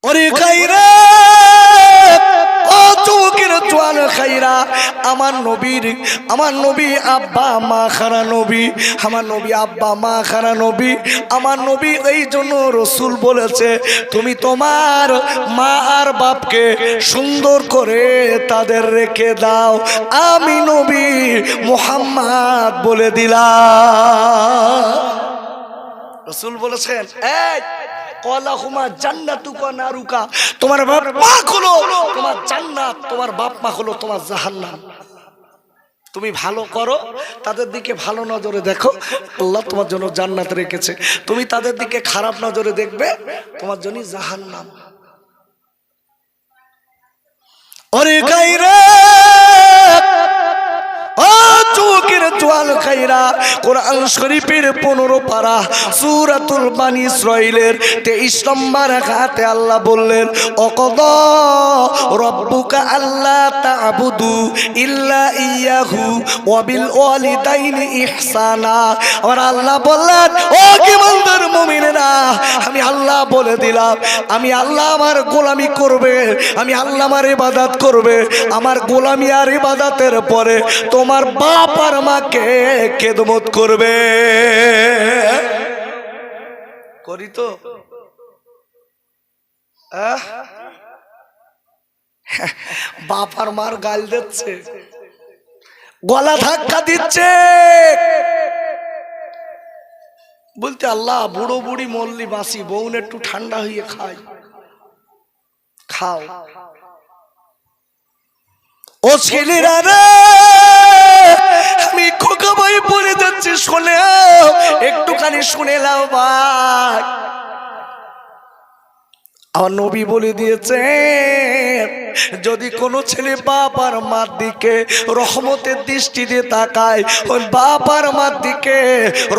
ওরে খাইরা ও চৌকের জোয়ান খাইরা, আমার নবী আব্বা মা খারা নবী, আমার নবী আব্বা মা খারা নবী। আমার নবী এই জন্য রসুল বলেছে, তুমি তোমার মা আর বাপকে সুন্দর করে তাদের রেখে দাও, আমি নবী মুহাম্মদ বলে দিলাম। রসুল বলেছেন, এই কলাহুমা জান্নাতুকা নারুকা, তোমার বাপ মা হলো তোমার জান্নাত, তোমার বাপ মা হলো তোমার জাহান্নাম। তুমি ভালো করো, তাদের দিকে ভালো নজরে দেখো, আল্লাহ তোমার জন্য জান্নাত রেখেছে। তুমি তাদের দিকে খারাপ নজরে দেখবে, তোমার জন্য জাহান্নাম। ওরে কাইরা ও চৌকের জোয়াল খাইরা, কোরআন শরীফের 15 পারা সূরাতুল বানী ইসরাঈলের 23 নম্বর আয়াতে আল্লাহ বললেন, অকদা রব্বুকা আল্লা তা'বুদু ইল্লা ইয়াহু ওয়া বিল ওয়ালিদাইনি ইহসানা। আর আল্লাহ বললেন, ও ঈমানদার মুমিনেরা, আমি আল্লাহ বলে দিলাম, আমি আল্লাহ আমার গোলামি করবে, আমি আল্লাহ আমার ইবাদত করবে। আমার গোলামি আর ইবাদতের পরে তোমার বাপ আর মাকে খেদমত করবে। করি তো বাপ আর মার গাল দিচ্ছে, গলা ধাক্কা দিচ্ছে, বলতে আল্লাহ বুড়ো বুড়ি মল্লি বাসি, বোন একটু ঠান্ডা হয়ে খাও। ও ছেলেরা রে, আমি খোকা ভাই পড়ে যাচ্ছি, শুনে একটুখানি শুনে নাও ভাই। আমার নবী বলে দিয়েছে, যদি কোনো ছেলে বাপ আর মার দিকে রহমতের দৃষ্টিতে তাকায়, ওই বাপ আর মার দিকে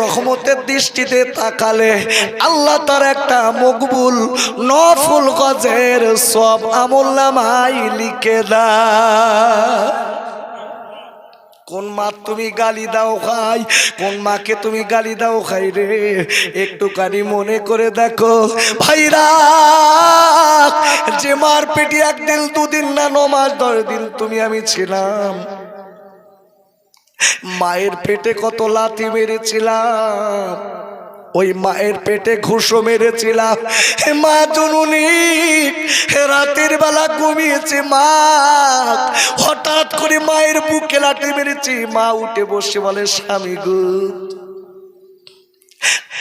রহমতের দৃষ্টিতে তাকালে আল্লাহ তার একটা মকবুল নফল গজের সব আমলনামায় লিখে দেয়। কোন মা তুমি গালি দাও খাই, কোন মাকে তুমি গালি দাও খাই রে, একটুখানি মনে করে দেখো ভাইরা। যে মার পেটে 1 দিন 2 দিন না 9 মাস 10 দিন তুমি আমি ছিলাম, মায়ের পেটে কত লাথি মেরেছিলাম, ওই মায়ের পেটে ঘুষো মেরেছিলাম। মা জননী রাতের বেলা ঘুমিয়েছে, মা হঠাৎ করে মায়ের বুকে লাথি মেরেছি, মা উঠে বসে বলে, স্বামী গো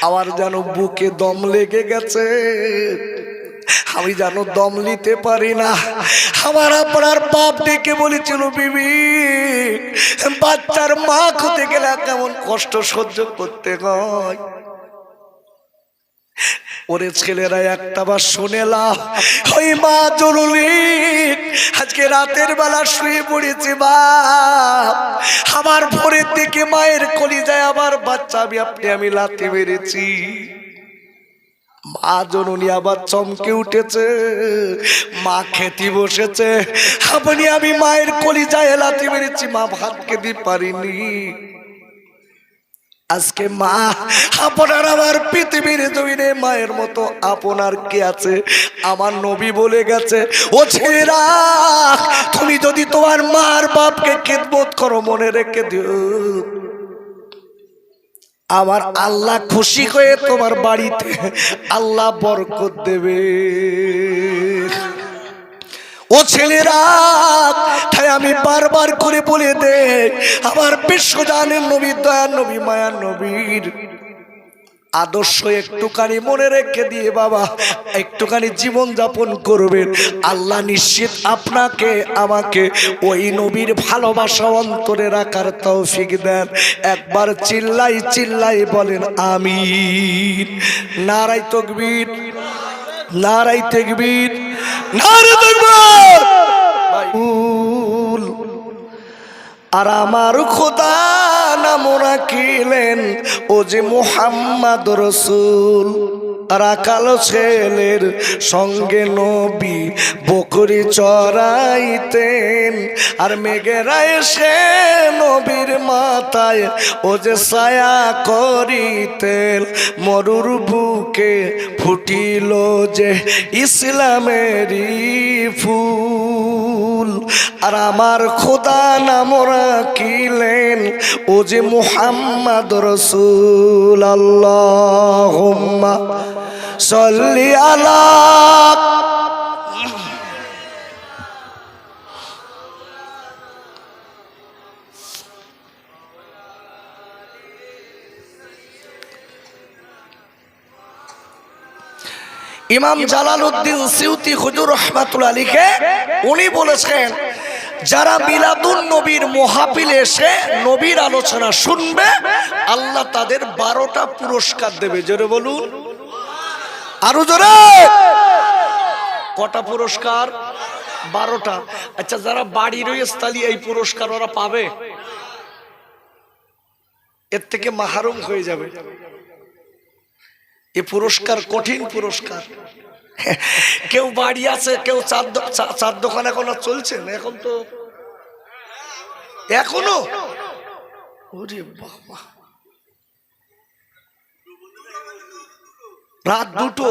আমার যেন বুকে দম লেগে গেছে, আমি যেন দম নিতে পারি না। আমার আপনার বাপ ডেকে বলেছিল, বিবি বাচ্চার মা হতে গেলে কেমন কষ্ট সহ্য করতে হয়। ওরে ছেলেরা একটা বার শুনেলা, ওই মা জরুরি আজকে রাতের বেলা শুয়ে পড়েছে, বাপ আমার ভোরের দিকে মায়ের কলিজায় আমার বাচ্চা আমি লাথি মেরেছি। মা জননী আবার চমকে উঠেছে, মা খেতে বসেছে, আমি মায়ের কলিজায় লাথি মেরেছি, মা ভাত খেতে পারিনি। আজকে মা আপনার আমার পৃথিবীর জমিনে মায়ের মতো আপনার কে আছে? আমার নবী বলে গেছে, ও ছেলেরা তুমি যদি তোমার মার বাপকে খেদমত করো, মনে রেখে দিও আমার আল্লাহ খুশি হয়ে তোমার বাড়িতে আল্লাহ বরকত দেবে। ও ছেলেরা, তাই আমি বারবার করে বলে দে, আমার বিশ্বজানের নবী, দয়ার নবী, মায়ার নবীর আদর্শ একটুখানি মনে রেখে দিয়ে বাবা একটুখানি জীবন যাপন করবেন, আল্লাহ নিশ্চিত আপনাকে আমাকে ওই নবীর ভালোবাসা অন্তরে রাখার তৌফিক দেন। একবার চিল্লাই চিল্লাই বলেন আমিন। নারায়ে তাকবীর, নারায়ে তাকবীর, নারায়ে তাকবীর। আর আমার খোদা নাম রাখিলেন ও যে মুহাম্মদ রসুল। রাখাল ছেলের সঙ্গে নবী বকরি চড়াইতেন আর মেঘেরা এসে নবীর মাথায় ও যে ছায়া করিতেন মরুর বুকে ফুটিল যে ইসলামেরই ফুল আর আমার খোদা নাম রাখিলেন ও যে মুহাম্মদ রাসূল আল্লাহুম্মা সাল্লি আলা ইমাম জালালউদ্দিন সিউতি হুজুর রাহমাতুল্লাহ আলাইহি উনি বলেছেন যারা মিলাদুন নবীর মাহফিলে এসে নবীর আলোচনা শুনবে আল্লাহ তাদের 12টা পুরস্কার দেবে। জোরে বলুন, আরো জোরে। কটা পুরস্কার? 12টা। আচ্ছা, যারা বাড়ির স্থলে এই পুরস্কার ওরা পাবে? এর থেকে মাহরুম হয়ে যাবে। এই পুরস্কার কঠিন পুরস্কার। কেউ বাড়ি আছে, কেউ চার দোকান এখনো চলছে না, এখন তো এখনো ওরে বাবা রাত 2টো।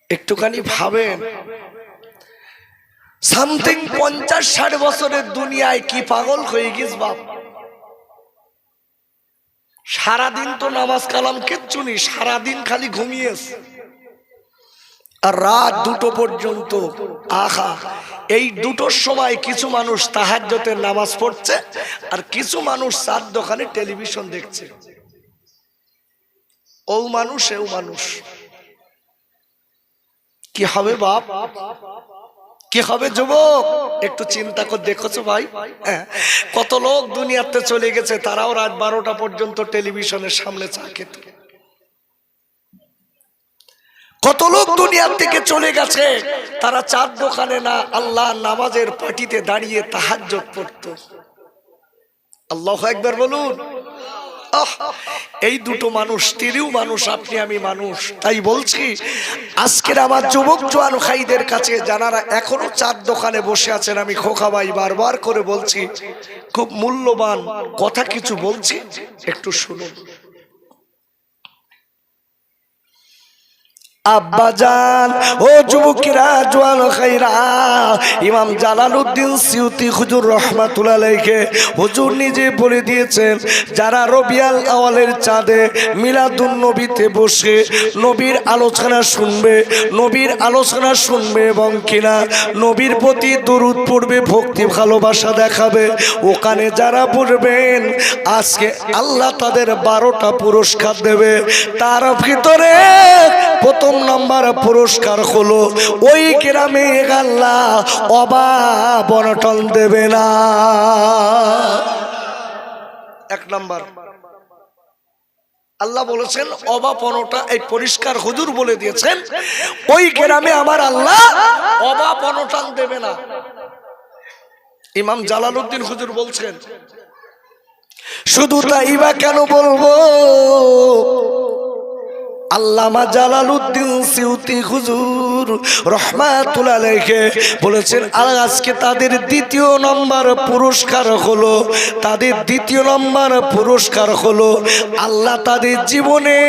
একটুখানি ভাবেন, সামথিং 50-60 বছরের দুনিয়ায় কি পাগল হয়ে গিস বাপ। সারাদিন তো নামাজ কালাম কিচ্ছু নেই, সারাদিন খালি ঘুমিয়েছ আর রাত 2টো পর্যন্ত। আহা, এই 2টোর সময় কিছু মানুষ তাহাজ্জুদের নামাজ পড়ছে আর কিছু মানুষ চার দোকানে টেলিভিশন দেখছে। ও মানুষ এও মানুষ, কি হবে বাপ, কি হবে যুবক? একটু চিন্তা করে দেখেছো ভাই? কত লোক দুনিয়াতে চলে গেছে, তারাও রাত 12টা পর্যন্ত টেলিভিশনের সামনে চা খেত। কত লোক দুনিয়ার থেকে চলে গেছে, তারা চার দোকানে না, আল্লাহ নামাজের পাটিতে দাঁড়িয়ে তাহাজ্জুদ পড়তো। আল্লাহু আকবার বলুন। এই 2টো মানুষ, তিনিও মানুষ, আপনি আমি মানুষ। তাই বলছি আজকের আমার যুবক জওয়ান ভাইদের কাছে যারা এখনো চার দোকানে বসে আছেন, আমি খোকা ভাই বারবার করে বলছি, খুব মূল্যবান কথা কিছু বলছি, একটু শুনুন। আব্বাজান, ও যুবকেরা, জওয়ান ভাইরা, ইমাম জালালউদ্দিন সিউতি হুজুর রাহমাতুল্লাহ আলাইহি হুজুর নিজে বলে দিয়েছেন, যারা রবিউল আউয়ালের চাঁদে মিলাদুন নবীতে বসে নবীর আলোচনা শুনবে, নবীর আলোচনা শুনবে এবং কিনা নবীর প্রতি দরুদ পড়বে, ভক্তি ভালোবাসা দেখাবে, ওখানে যারা পড়বেন আজকে আল্লাহ তাদের 12টা পুরস্কার দেবে। তার ভিতরে প্রথম নম্বর পুরস্কার হলো ওই গ্রামে আল্লাহ অভাব অনটন দেবে না। 1 নম্বর আল্লাহ বলেছেন অভাব অনটন, এই পরিষ্কার হুজুর বলে দিয়েছেন ওই গ্রামে আমার আল্লাহ অভাব অনটন দেবে না। ইমাম জালালউদ্দিন হুজুর বলছেন, শুধু তাই বা কেন বলবো, আল্লামা জালালউদ্দিন সিউতি হুজুর রাহমাতুল্লাহ আলাইহি বলেছেন আজকে তাদের 2য় নম্বর পুরস্কার হলো, তাদের 2য় নম্বর পুরস্কার হলো আল্লাহ তাদের জীবনে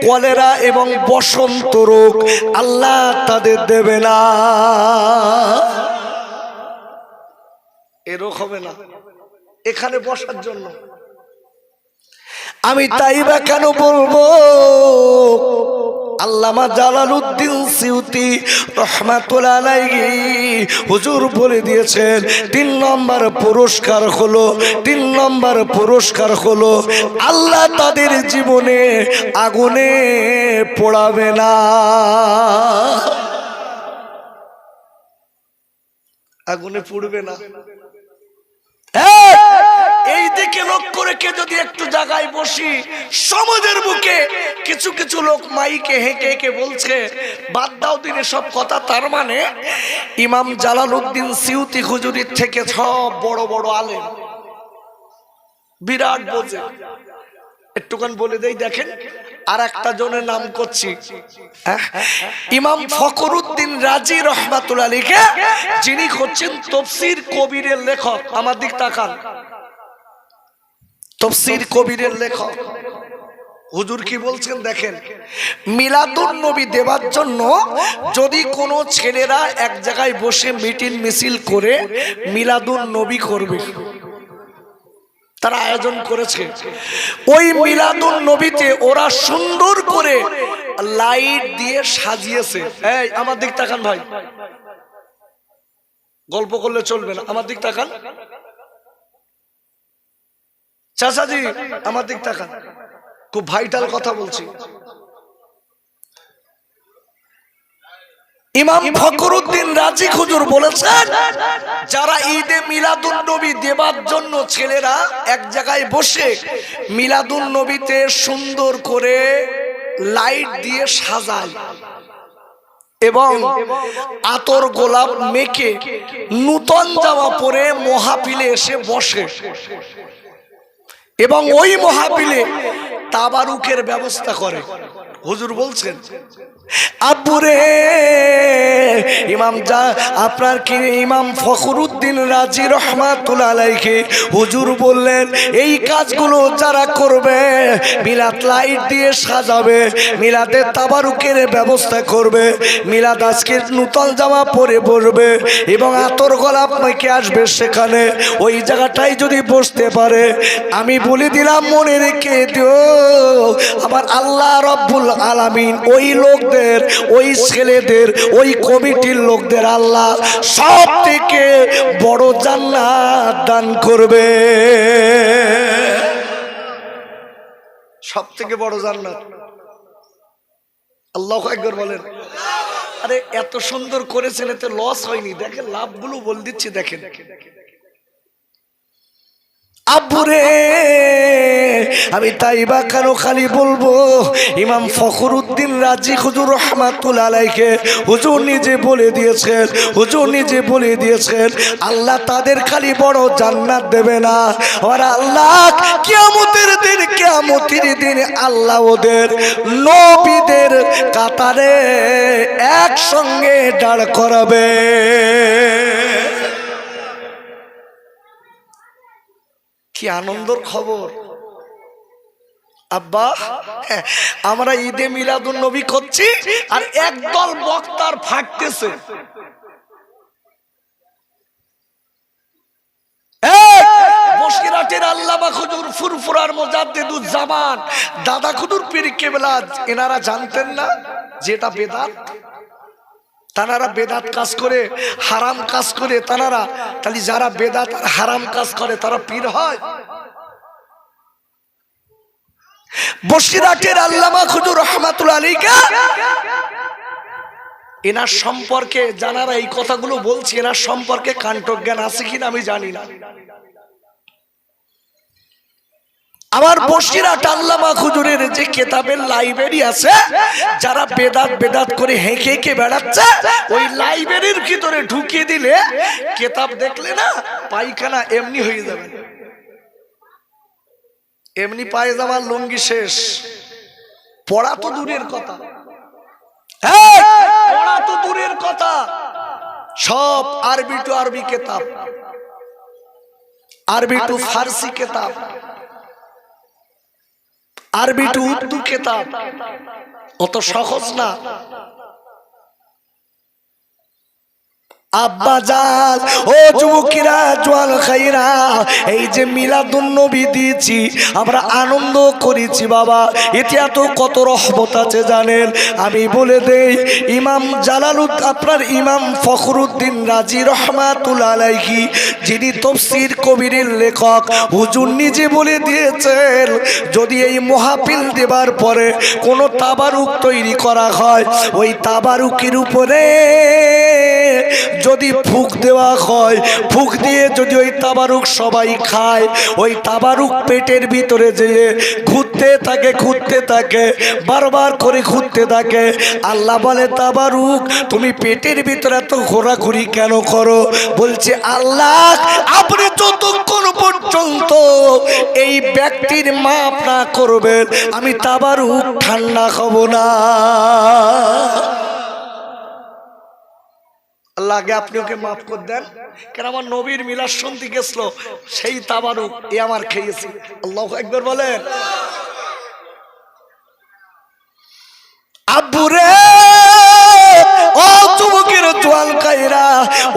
কলেরা এবং বসন্ত রোগ আল্লাহ তাদের দেবে না। এরকম হবে না এখানে বসার জন্য। আমি তাই বা কেন বলবো, আল্লামা জালালউদ্দিন সিউতি রাহমাতুল্লাহ আলাইহি হুজুর বলে দিয়েছেন 3 নম্বর পুরস্কার হলো, 3 নম্বর পুরস্কার হলো আল্লাহ তাদের জীবনে আগুনে পোড়াবে না। আগুনে পুড়বে না। এই দিকে লক্ষ্য রেখে যদি একটু জায়গায় বসি, সমাজের বুকে কিছু কিছু লোক মাইকে হেঁকে হেঁকে বলছে বাদ দাও দিনে সব কথা, তার মানে ইমাম জালালউদ্দিন সিউতি হুজুরের থেকে সব বড় বড় আলেম, বিরাট বোঝে। একটু একটুখান বলে দেই দেখেন। আর একটা জনের নাম করছি, ইমাম ফখরুদ্দিন রাজি রহমাতুল্লাহ আলাইহি, যিনি হচ্ছেন তফসির কবিরের লেখক। আমার দিক তাকান, তফসির কবিরের লেখক। হুজুর কি বলছেন দেখেন, মিলাদুন নবী দেওয়ার জন্য যদি কোনো ছেলেরা এক জায়গায় বসে মিটিং মিছিল করে মিলাদুন নবী করবে, তারা আয়োজন করেছে, ওই মিলাদুন নবীতে ওরা সুন্দর করে লাইট দিয়ে সাজিয়েছে। এই আমার দিক তাকান ভাই, গল্প করলে চলবে না, আমার দিক তাকান চাচাজি, আমার দিক তাকান, খুব ভাইটাল কথা বলছি। ইমাম ফখরুদ্দিন রাজি হুজুর বলেছেন, যারা ঈদে মিলাদুন নবী দেবার জন্য ছেলেরা এক জায়গায় বসে মিলাদুন নবীতে সুন্দর করে লাইট দিয়ে সাজায় এবং আতর গোলাপ মেখে নূতন জামা পরে মহাপিলে এসে বসে এবং ওই মহাপিলে তাবারুকের ব্যবস্থা করে, হুজুর বলছেন আব্বুরে ইমাম যা আপনার কি ইমাম ফখরুদ্দিন রাজি রহমাতুল্লাহ আলাইহি হুজুর বললেন, এই কাজগুলো যারা করবে, মিলাদ লাইট দিয়ে সাজাবে, মিলাদের তাবারুকের ব্যবস্থা করবে, মিলাদ আজকে নূতন জামা পরে বসবে এবং আতর গোলাপ মেখে আসবে সেখানে, ওই জায়গাটাই যদি বসতে পারে, আমি বলে দিলাম মনে রেখে দিও, আমার আল্লাহ রব্বুল আলামিন ওই লোকদের, ওই ছেলেদের, ওই কমিটির লোকদের আল্লাহ সব থেকে বড় জান্নাত দান করবে, সব থেকে বড় জান্নাত। আল্লাহু আকবার বলেন। আরে এত সুন্দর করেছেন, এতে লস হয়নি, দেখেন লাভগুলো বল দিচ্ছি দেখেন। আব্বুরে আমি তাই বা কেন খালি বলবো, ইমাম ফখরুদ্দিন রাজি হুজুর রহমাতুল্লাহ আলাইহি হুজুর নিজে বলে দিয়েছেন, হুজুর নিজে বলে দিয়েছেন আল্লাহ তাদের খালি বড় জান্নাত দেবে না, আর আল্লাহ কিয়ামতের দিন আল্লাহ ওদের নবীদের কাতারে একসঙ্গে দাঁড় করাবে। কি আনন্দের খবর আব্বা, আমরা ঈদে মিলাদুন নবী করছি আর একদল বক্তার ফাটতেছে, বসিরহাটের আল্লামা হুজুর ফুরফুরার মুজাদ্দিদুজ জামান দাদা হুজুর পীর কেবলা, এনারা জানতেন না যেটা বেদাত, তারা বেদাত কাজ করে, হারাম কাজ করে, তারা তাহলে যারা বেদাত আর হারাম কাজ করে তারা পীর হয়? বসিরহাটের আল্লামা হুজুর রহমাতুল্লাহ আলাইহি, এনার সম্পর্কে জানারা এই কথাগুলো বলছি, এনার সম্পর্কে কাণ্ঠজ্ঞান আছে কিনা আমি জানি না। আমার বসিরহাট আল্লামা হুজুরের যে কিতাবের লাইব্রেরি আছে, যারা বেদাত করে হেঁকে হেঁকে বেড়াচ্ছে, ওই লাইব্রেরির ভিতরে ঢুকিয়ে দিলে কিতাব দেখলে না পায়খানা এমনি হয়ে যাবে, এমনি পায়জামার লুঙ্গি শেষ, পড়া তো দূরের কথা, পড়া তো দূরের কথা, সব আরবি টু আরবি কিতাব, আরবি টু ফার্সি কিতাব, আরবি টু উর্দু কিতাব, অত সহজ না। আব্বা জান, ও যুবকেরা, জওয়ান খাইরা, এই যে মিলাদুন নবী দিয়েছি, আমরা আনন্দ করেছি বাবা, এতে এত কত রহমত আছে জানেন। আমি বলে দেই, ইমাম জালালুদ্দিন, আপনার ইমাম ফখরুদ্দিন রাজি রহমাতুল্লাহ আলাইহি, যিনি তফসির কবিরের লেখক, হুজুর নিজে বলে দিয়েছেন, যদি এই মহাপিল দেবার পরে কোনো তাবারুক তৈরি করা হয়, ওই তাবারুকের উপরে যদি ফুক দেওয়া হয়, ফুক দিয়ে যদি ওই তাবারুক সবাই খায়, ওই তাবারুক পেটের ভিতরে যেয়ে ঘুরতে থাকে, বারবার করে ঘুরতে থাকে। আল্লাহ বলে তাবারুক তুমি পেটের ভিতরে এত ঘোরাঘুরি কেন করো? বলছে আল্লাহ আপনি যতক্ষণ পর্যন্ত এই ব্যক্তির মাপ না করবেন আমি তাবারুক ঠান্ডা খাবো না। আল্লাহ আগে আপনি ওকে মাফ করে দেন, কেন আমার নবীর মিলাদ শুনতে গেছিল, সেই তাবারুক এ আমার খেয়েছি। আল্লাহু আকবার বলেন। আব্বুরে ও যুবকের জোয়ান কাইরা,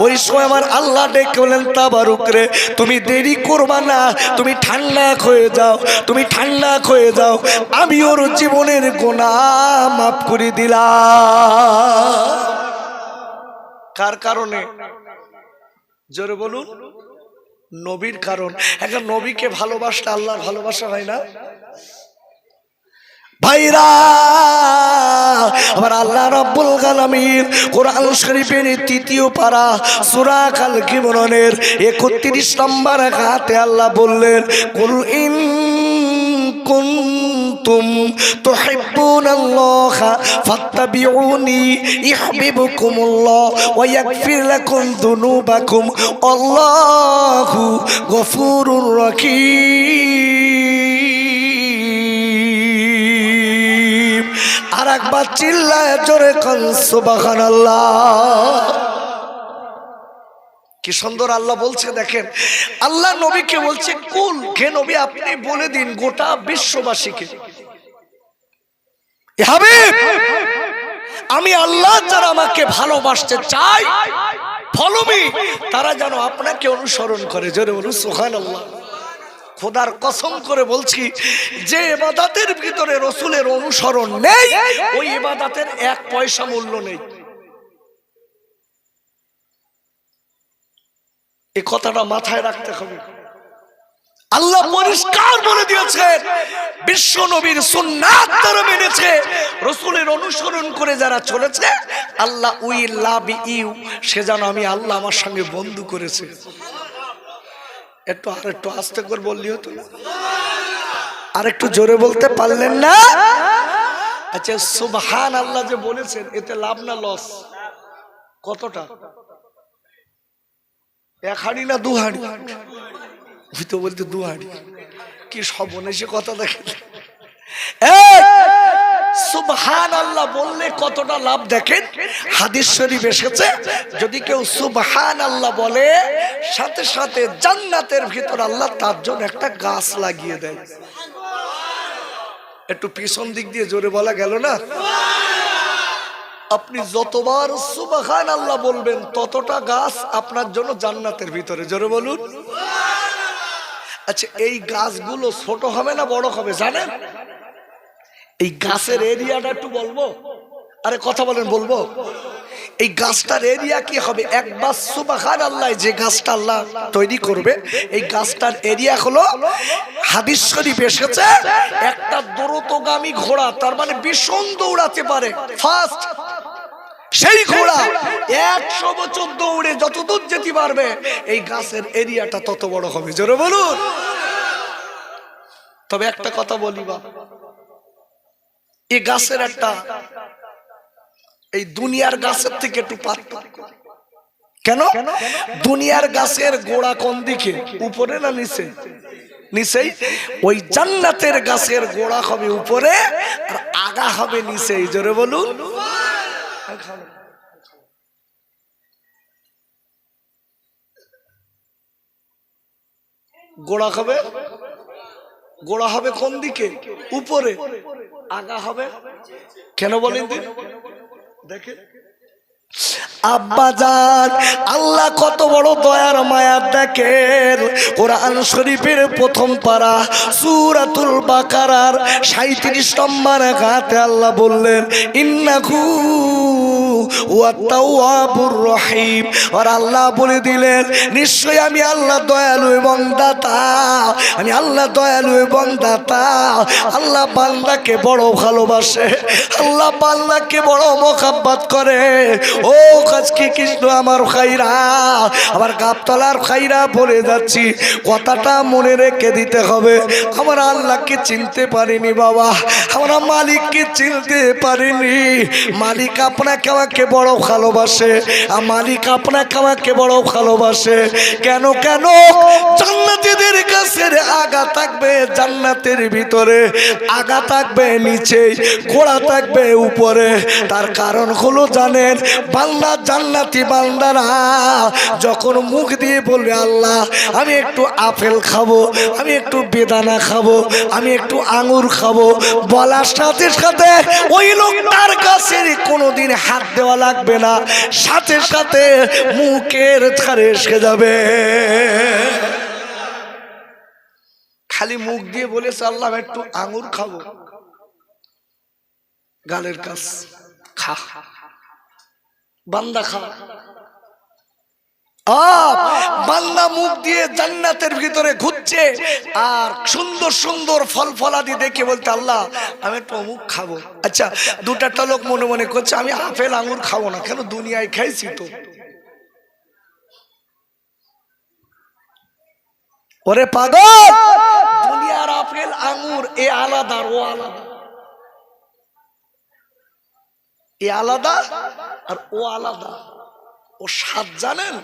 ওই সময় আমার আল্লাহ ডেকে বলেন তাবারুক রে তুমি দেরি করবা না, তুমি ঠান্ডা হয়ে যাও, তুমি ঠান্ডা হয়ে যাও, আমি ওর জীবনের গুনাহ মাফ করে দিলাম। কার কারণে? জোরে বলুন। নবীর কারণ। এখন নবীকে ভালোবাসলে আল্লাহর ভালোবাসা হয় না? ভাইরা আমার আল্লাহ রাব্বুল আলামিন কোরআন শরীফের ৩য় পারা সূরা আল ইমরানের ৩১ নম্বর আয়াতে আল্লাহ বললেন কুল ইন কুনতুম তুহিব্বুনাল্লাহ ফাত্তাবিউনি ইউহিব্বুকুমুল্লাহ ওয়া ইয়াগফির লাকুম যুনুবাকুম আল্লাহু গফুরুর রহিম। আর একবার চিল্লায় জোরে কোন সুবহানাল্লাহ। কি সুন্দর আল্লাহ বলছে, দেখেন আল্লাহ নবীকে বলছে কুল, হে নবী আপনি বলে দিন গোটা বিশ্ববাসীকে, হাবিব আমি আল্লাহ যারা আমাকে ভালোবাসতে চাই ফলো মি, তারা যেন আপনাকে অনুসরণ করে। জোরে বলুন সুবহানাল্লাহ। খোদার কসম করে বলছি যে ইবাদতের ভিতরে রাসূলের অনুসরণ নেই, ওই ইবাদতের 1 পয়সা মূল্য নেই। এই কথাটা মাথায় রাখতে হবে। আল্লাহ পরিষ্কার বলে দিয়েছেন বিশ্ব নবীর সুন্নাত যারা মেনেছে, রাসূলের অনুসরণ করে যারা চলেছে, আল্লাহ উই লাভ ইউ, সে যেন আমি আল্লাহ আমার সঙ্গে বন্ধু করেছে। আরেকটু আস্তে করে বললি হতো না? আরেকটু জোরে বলতে পারলেন না? আচ্ছা সুবহান আল্লাহ যে বলেছেন এতে লাভ না লস? কতটা? 1 হাঁড়ি না 2 হাঁড়ি? তো বলতে 2 হাঁড়ি। কি সর্বনেশে কথা দেখেন। সুবহান আল্লাহ বললে কতটা লাভ দেখেন। হাদিস শরীফ এসেছে যদি কেউ সুবহান আল্লাহ বলে সাথে সাথে জান্নাতের ভিতর আল্লাহ তার জন্য একটা গাছ লাগিয়ে দেয়। একটু পিছন দিক দিয়ে জোরে বলা গেল না? আপনি যতবার সুবহান আল্লাহ বলবেন ততটা গাছ আপনার জন্য জান্নাতের ভিতরে। জোরে বলুন। আচ্ছা এই গাছগুলো ছোট হবে না বড় হবে জানেন? এই গাছের এরিয়াটা একটু বলবো? আরে কথা বলেন, বলবো? এই গাছটার এরিয়া কি হবে? একবার সুবহান আল্লাহ যে গাছটা আল্লাহ তৈরি করবে, এই গাছটার এরিয়া হলো, হাদিস শরীফ এসেছে একটা দ্রুতগামী ঘোড়া, তার মানে ভীষণ দৌড়াতে পারে, ফাস্ট, সেই ঘোড়া 100 বছর দৌড়ে যত দূর যেতে পারবে এই গাছের এরিয়াটা তত বড় হবে। জোরে বলুন। তবে একটা কথা বলি বা, এই গাছের একটা এই দুনিয়ার গাছের থেকে একটু পার্থক্য। কেন? দুনিয়ার গাছের গোড়া কোন দিকে, উপরে না নিচে? নিচেই। ওই জান্নাতের গাছের গোড়া হবে উপরে আর আগা হবে নিচে। জোরে বলুন। গোড়া হবে কোন দিকে? উপরে। আগা হবে কেন বলেন? দেখেন আব্বাজান আল্লাহ কত বড় দয়ার মায়া দেখেন। কোরআন শরীফের 1ম পারা সূরাতুল বাকারার 37 নম্বর আয়াতে আল্লাহ বললেন ইন্নাহু ওয়া তাওয়াবুর রহিম। আর আল্লাহ বলে দিলেন নিশ্চয়ই আমি আল্লাহ দয়ালু এবং দাতা, আমি আল্লাহ দয়ালু এবং দাতা। আল্লাহ বান্দাকে বড় ভালোবাসে, আল্লাহ বান্দাকে বড় মোহাব্বত করে। ও আজকে কৃষ্ণ আমার ভাইরা, আমার গাবতলার ভাইরা বলে যাচ্ছি, কথাটা মনে রেখে দিতে হবে। আমরা আল্লাহকে চিনতে পারিনি বাবা, আমরা মালিককে চিনতে পারিনি। মালিক আপনাকে আমাকে বড় ভালোবাসে, আর মালিক আপনাকে আমাকে বড় ভালোবাসে। কেন কেন? জান্নাতীদের কাছের আগা থাকবে জান্নাতের ভিতরে, আগা থাকবে নিচে, ঘোড়া থাকবে উপরে। তার কারণ হলো জানেন, বান্দা জান্নাতি বান্দারা যখন মুখ দিয়ে বলবে আল্লাহ আমি একটু আপেল খাবো, আমি একটু বেদানা খাবো, আমি একটু আঙুর খাবো, বলার সাথে সাথে ওই লোকটার কাছে কোনোদিন হাত দেওয়া লাগবে না, সাথে সাথে মুখের ধারে এসে যাবে। খালি মুখ দিয়ে বলেছে আল্লাহ একটু আঙুর খাবো, গালের কাছ খা, বান্দা খা। বান্দা মুখ দিয়ে জান্নাতের ভিতরে ঘুরছে আর সুন্দর সুন্দর ফল ফলাদি দেখে বলতে আল্লাহ আমি একটু অমুক খাবো। আচ্ছা, দুটা লোক মনে মনে করছে আমি আপেল আঙুর খাবো না, কেন? দুনিয়ায় খাইছি তো। ওরে পাগল, দুনিয়ার আপেল আঙুর এ আলাদা, ও আলাদা, এ আলাদা আর ও আলাদা। ও স্বাদ জানেন?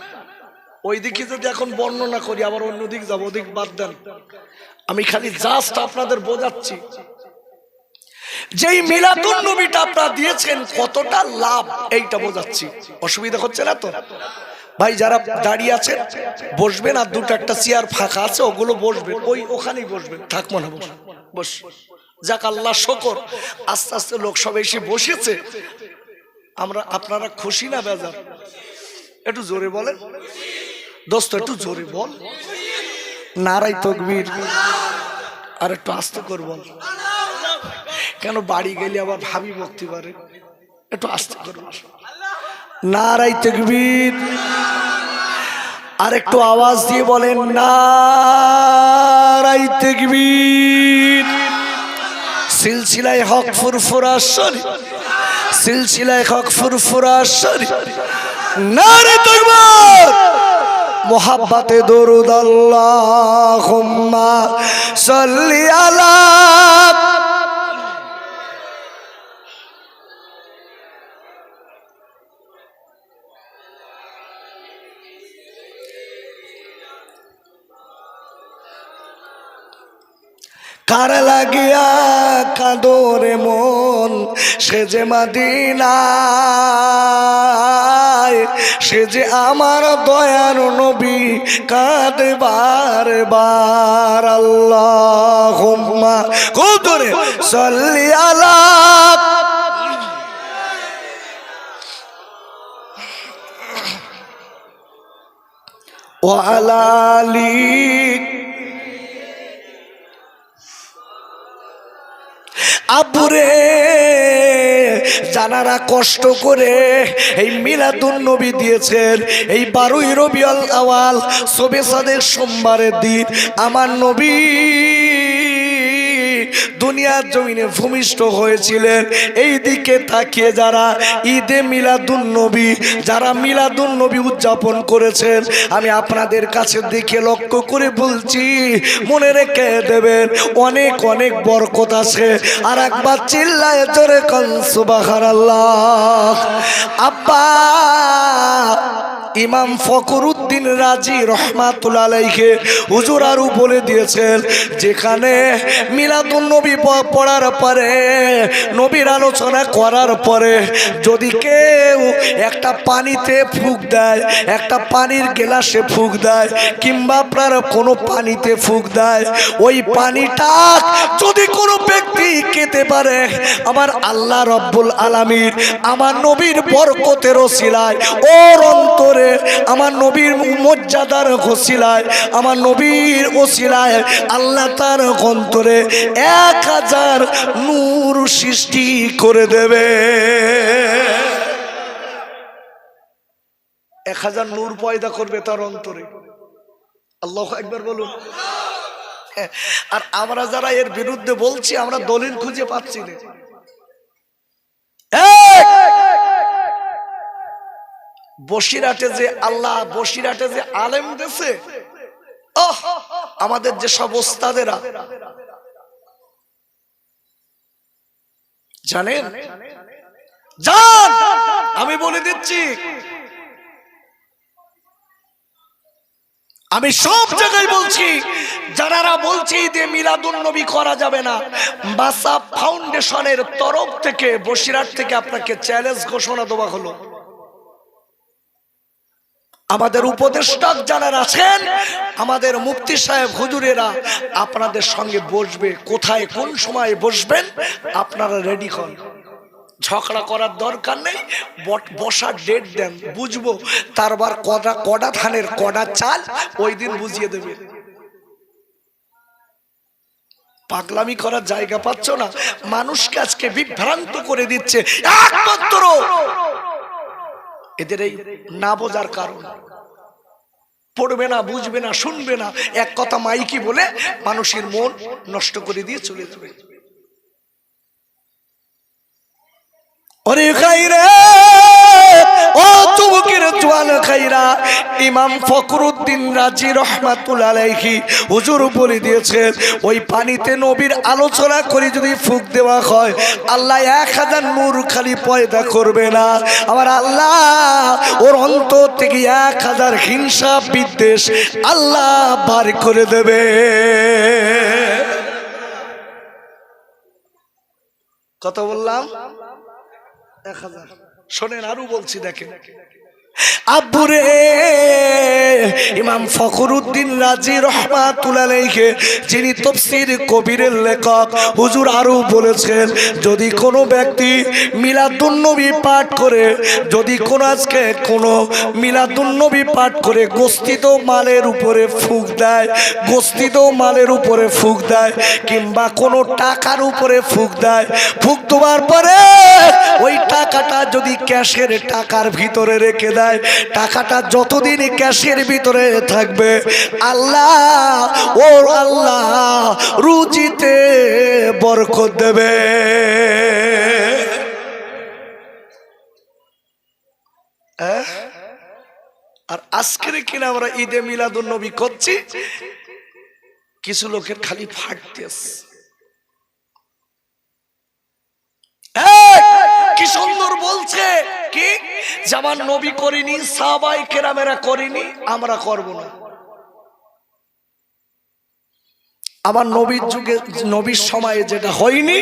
ওই দিকে যদি এখন বর্ণনা করি আবার অন্যদিক যাবো, ওদিক বাদ দেন। আমি খালি জাস্ট আপনাদের বোঝাচ্ছি যেই মিলাদুন নবীটা আপনারা দিয়েছেন কতটা লাভ, এইটা বোঝাচ্ছি। অসুবিধা হচ্ছে না তো ভাই? যারা দাঁড়িয়ে আছেন বসবেন, আর দুটো একটা চেয়ার ফাঁকা আছে ওগুলো বসবেন, ওই ওখানেই বসবেন। থাক মনে বস। যাক আল্লাহ শকর, আস্তে আস্তে লোক সব এসে বসেছে। আমরা আপনারা খুশি না বেজার? একটু জোরে বলেন দোস্ত, একটু জোরে বল। নারাই তাকবীর। আর একটু আস্তে করে বল, কেন বাড়ি গেলে আবার ভাবি বকতে পারে। একটু আস্তে করে বল। নারাই তাকবীর। আর একটু আওয়াজ দিয়ে বলেন নারাই তাকবীর। সিলসিলায় হক ফুরফুরা শরীফ, সিলসিলায় হক ফুরফুরা শরীফ। নারে তাকবীর। মোহাব্বতে দরুদ আল্লাহুম্মা সাল্লি আলা। কার লাগিয়া কাঁদরে মন, সে যে মদিনায়, সে যে আমার দয়ার নবী কাঁদে বারবার। আল্লাহুম্মা কুদরে সাল্লি আলা। ওয়া আলা আলি। আব্বুরে, জানারা কষ্ট করে এই মিলাদুন নবী দিয়েছেন, এই 12ই রবিউল আউয়াল শবে সাদেক সোমবারের দিন আমার নবী দুনিয়ার জমিনে ভূমিষ্ঠ হয়েছিলেন। এই দিকে তাকিয়ে যারা ঈদে মিলাদুন নবী, যারা মিলাদুন নবী উদযাপন করেছেন, আমি আপনাদের কাছে দেখে লক্ষ্য করে বলছি, মনে রেখে দেবেন অনেক অনেক বরকত আছে। আর একবার চিল্লায় জোরে কোন সুবহানাল্লাহ। আব্বা ইমাম ফখরুদ্দিন রাজি রহমাতুল্লাহ আলাইহি হুজুর আরও বলে দিয়েছেন, যেখানে মিলাদুন নবী পড়ার পরে, নবীর আলোচনা করার পরে যদি কেউ একটা পানিতে ফুঁক দেয়, একটা পানির গ্লাসে ফুঁক দেয়, কিংবা আপনার কোনো পানিতে ফুঁক দেয়, ওই পানিটা যদি কোনো ব্যক্তি খেতে পারে, আমার আল্লাহ রব্বুল আলামিন আমার নবীর বরকতের ওসিলায়, ওর অন্তরে আমার নবীর মর্যাদার ওসিলায়, আমার নবীর ওসিলায় আল্লাহ তার অন্তরে 1000 নূর সৃষ্টি করে দেবে। 1000 নূর পয়দা করবে তার অন্তরে। আল্লাহু আকবার বলুন। আর আমরা যারা এর বিরুদ্ধে বলছি, আমরা দলিল খুঁজে পাচ্ছি না। বসিরহাটে যে আল্লাহ, বসিরহাটে যে আলেম দেশে, আমাদের যে সব ওস্তাদেরা জানেন, জান আমি বলে দিচ্ছি, আমি সব জায়গায় বলছি, যারা বলছি যে মিলাদুন নবী করা যাবে না, বাসা ফাউন্ডেশনের তরফ থেকে বসিরহাট থেকে আপনাকে চ্যালেঞ্জ ঘোষণা দেওয়া হলো। আমাদের উপদেষ্টা যারা আছেন, আমাদের মুফতি সাহেব হুজুরেরা আপনাদের সঙ্গে বসবে। কোথায় কোন সময় বসবেন আপনারা রেডি হন। ঝগড়া করার দরকার নেই, বসার ডেট দেন, বুঝবো। তারপর কটা ধানের কটা চাল ওই দিন বুঝিয়ে দেবে। পাগলামি করার জায়গা পাচ্ছ না, মানুষকে আজকে বিভ্রান্ত করে দিচ্ছে একমাত্র এদের এই না বোঝার কারণ। পড়বে না, বুঝবে না, শুনবে না, এক কথা মাইকি বলে মানুষের মন নষ্ট করে দিয়ে চলে যাবে। ওরে খাইরে ও যুবকের জওয়ান খাইরা, ইমাম ফখরুদ্দিন রাজি রহমাতুল্লাহ আলাইহি হুজুর বলে দিয়েছেন, ওই পানিতে নবীর আলোচনা করে যদি ফুঁক দেওয়া হয়, আল্লাহ 1000 নূর খালি পয়দা করবে না, আমার আল্লাহ ওর অন্তর থেকে 1000 হিংসা বিদ্বেষ আল্লাহ বার করে দেবে। কত বললাম? 1000। শোনেন আরো বলছি, দেখেন আব্বুরে, ইমাম ফখরুদ্দিন রাজি রহমাতুল্লাহ আলাইহি যিনি তাফসীর কবিরের লেখক, হুজুর আরো বলেছেন, যদি কোনো ব্যক্তি মিলাদুন নবী পাঠ করে, যদি কোনো আজকে কোনো মিলাদুন নবী পাঠ করে গোস্তিত মালের উপরে ফুঁক দেয়, গোস্তিত মালের উপরে ফুঁক দেয়, কিংবা কোনো টাকার উপরে ফুঁক দেয়, ফুঁক দেওয়ার পরে ওই টাকাটা যদি ক্যাশের টাকার ভিতরে রেখে দেয়, টাকাটা যতদিন ক্যাশের ভিতরে থাকবে, আল্লাহ ও আল্লাহ রুজিতে বরকত দেবে। আর আজকের কিনা আমরা ঈদে মিলাদুন নবী করছি, কিছু লোকের খালি ফাটতেছে। কি সুন্দর বলছে, কি যেমন নবী করিনি, সাহাবায়ে কেরামেরা করিনি, আমরা করব না। আমার নবীর যুগে, নবীর সময়ে যেটা হয়নি,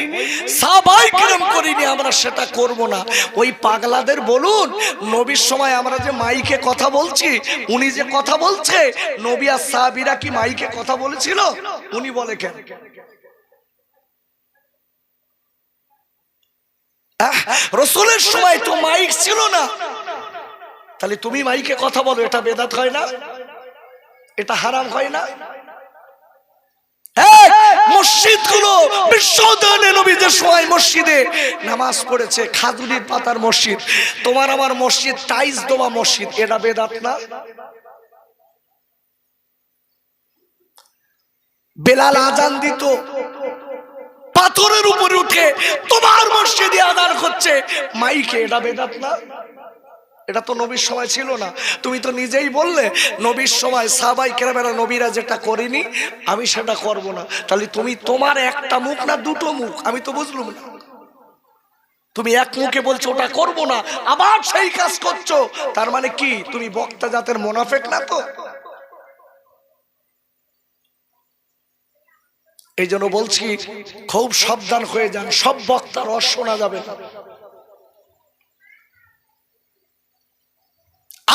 সাহাবায়ে কেরাম করিনি, আমরা সেটা করব না। ওই পাগলাদের বলুন, নবীর সময় আমরা যে মাইকে কথা বলছি, উনি যে কথা বলছে, নবী আর সাহাবীরা কি মাইকে কথা বলেছিল? উনি বলে কেন? রাসূলের সময় তো মাইক ছিল না, তাহলে তুমি মাইকে কথা বলো, এটা বেদাত হয় না? এটা হারাম হয় না? মসজিদ গুলো বিশ্বদনে নবীদের সময় মসজিদে নামাজ পড়েছে, খাজুরির পাতার মসজিদ, তোমার আমার মসজিদ টাইলস দেওয়া মসজিদ, এটা বেদাত না? বেলাল আজান দিত পাথরের উপরে উঠে, তোমার মসজিদে আযান হচ্ছে মাইকে, এটা বেদাত না? এটা তো নবীর সময় ছিল না। তুমি তো নিজেই বললে নবীর সময় সাহাবায়ে কেরামেরা নবীরা যেটা করেনি আমি সেটা করব না। তাহলে তুমি তোমার একটা মুখ না দুটো মুখ, আমি তো বুঝলুম না। তুমি এক মুখে বলছো ওটা করব না, আবার সেই কাজ করছো, তার মানে কি তুমি বক্তা জাতের মুনাফিক না? তো এই জন্য বলছি খুব সাবধান হয়ে যান, সব বক্তার রস শোনা যাবে না।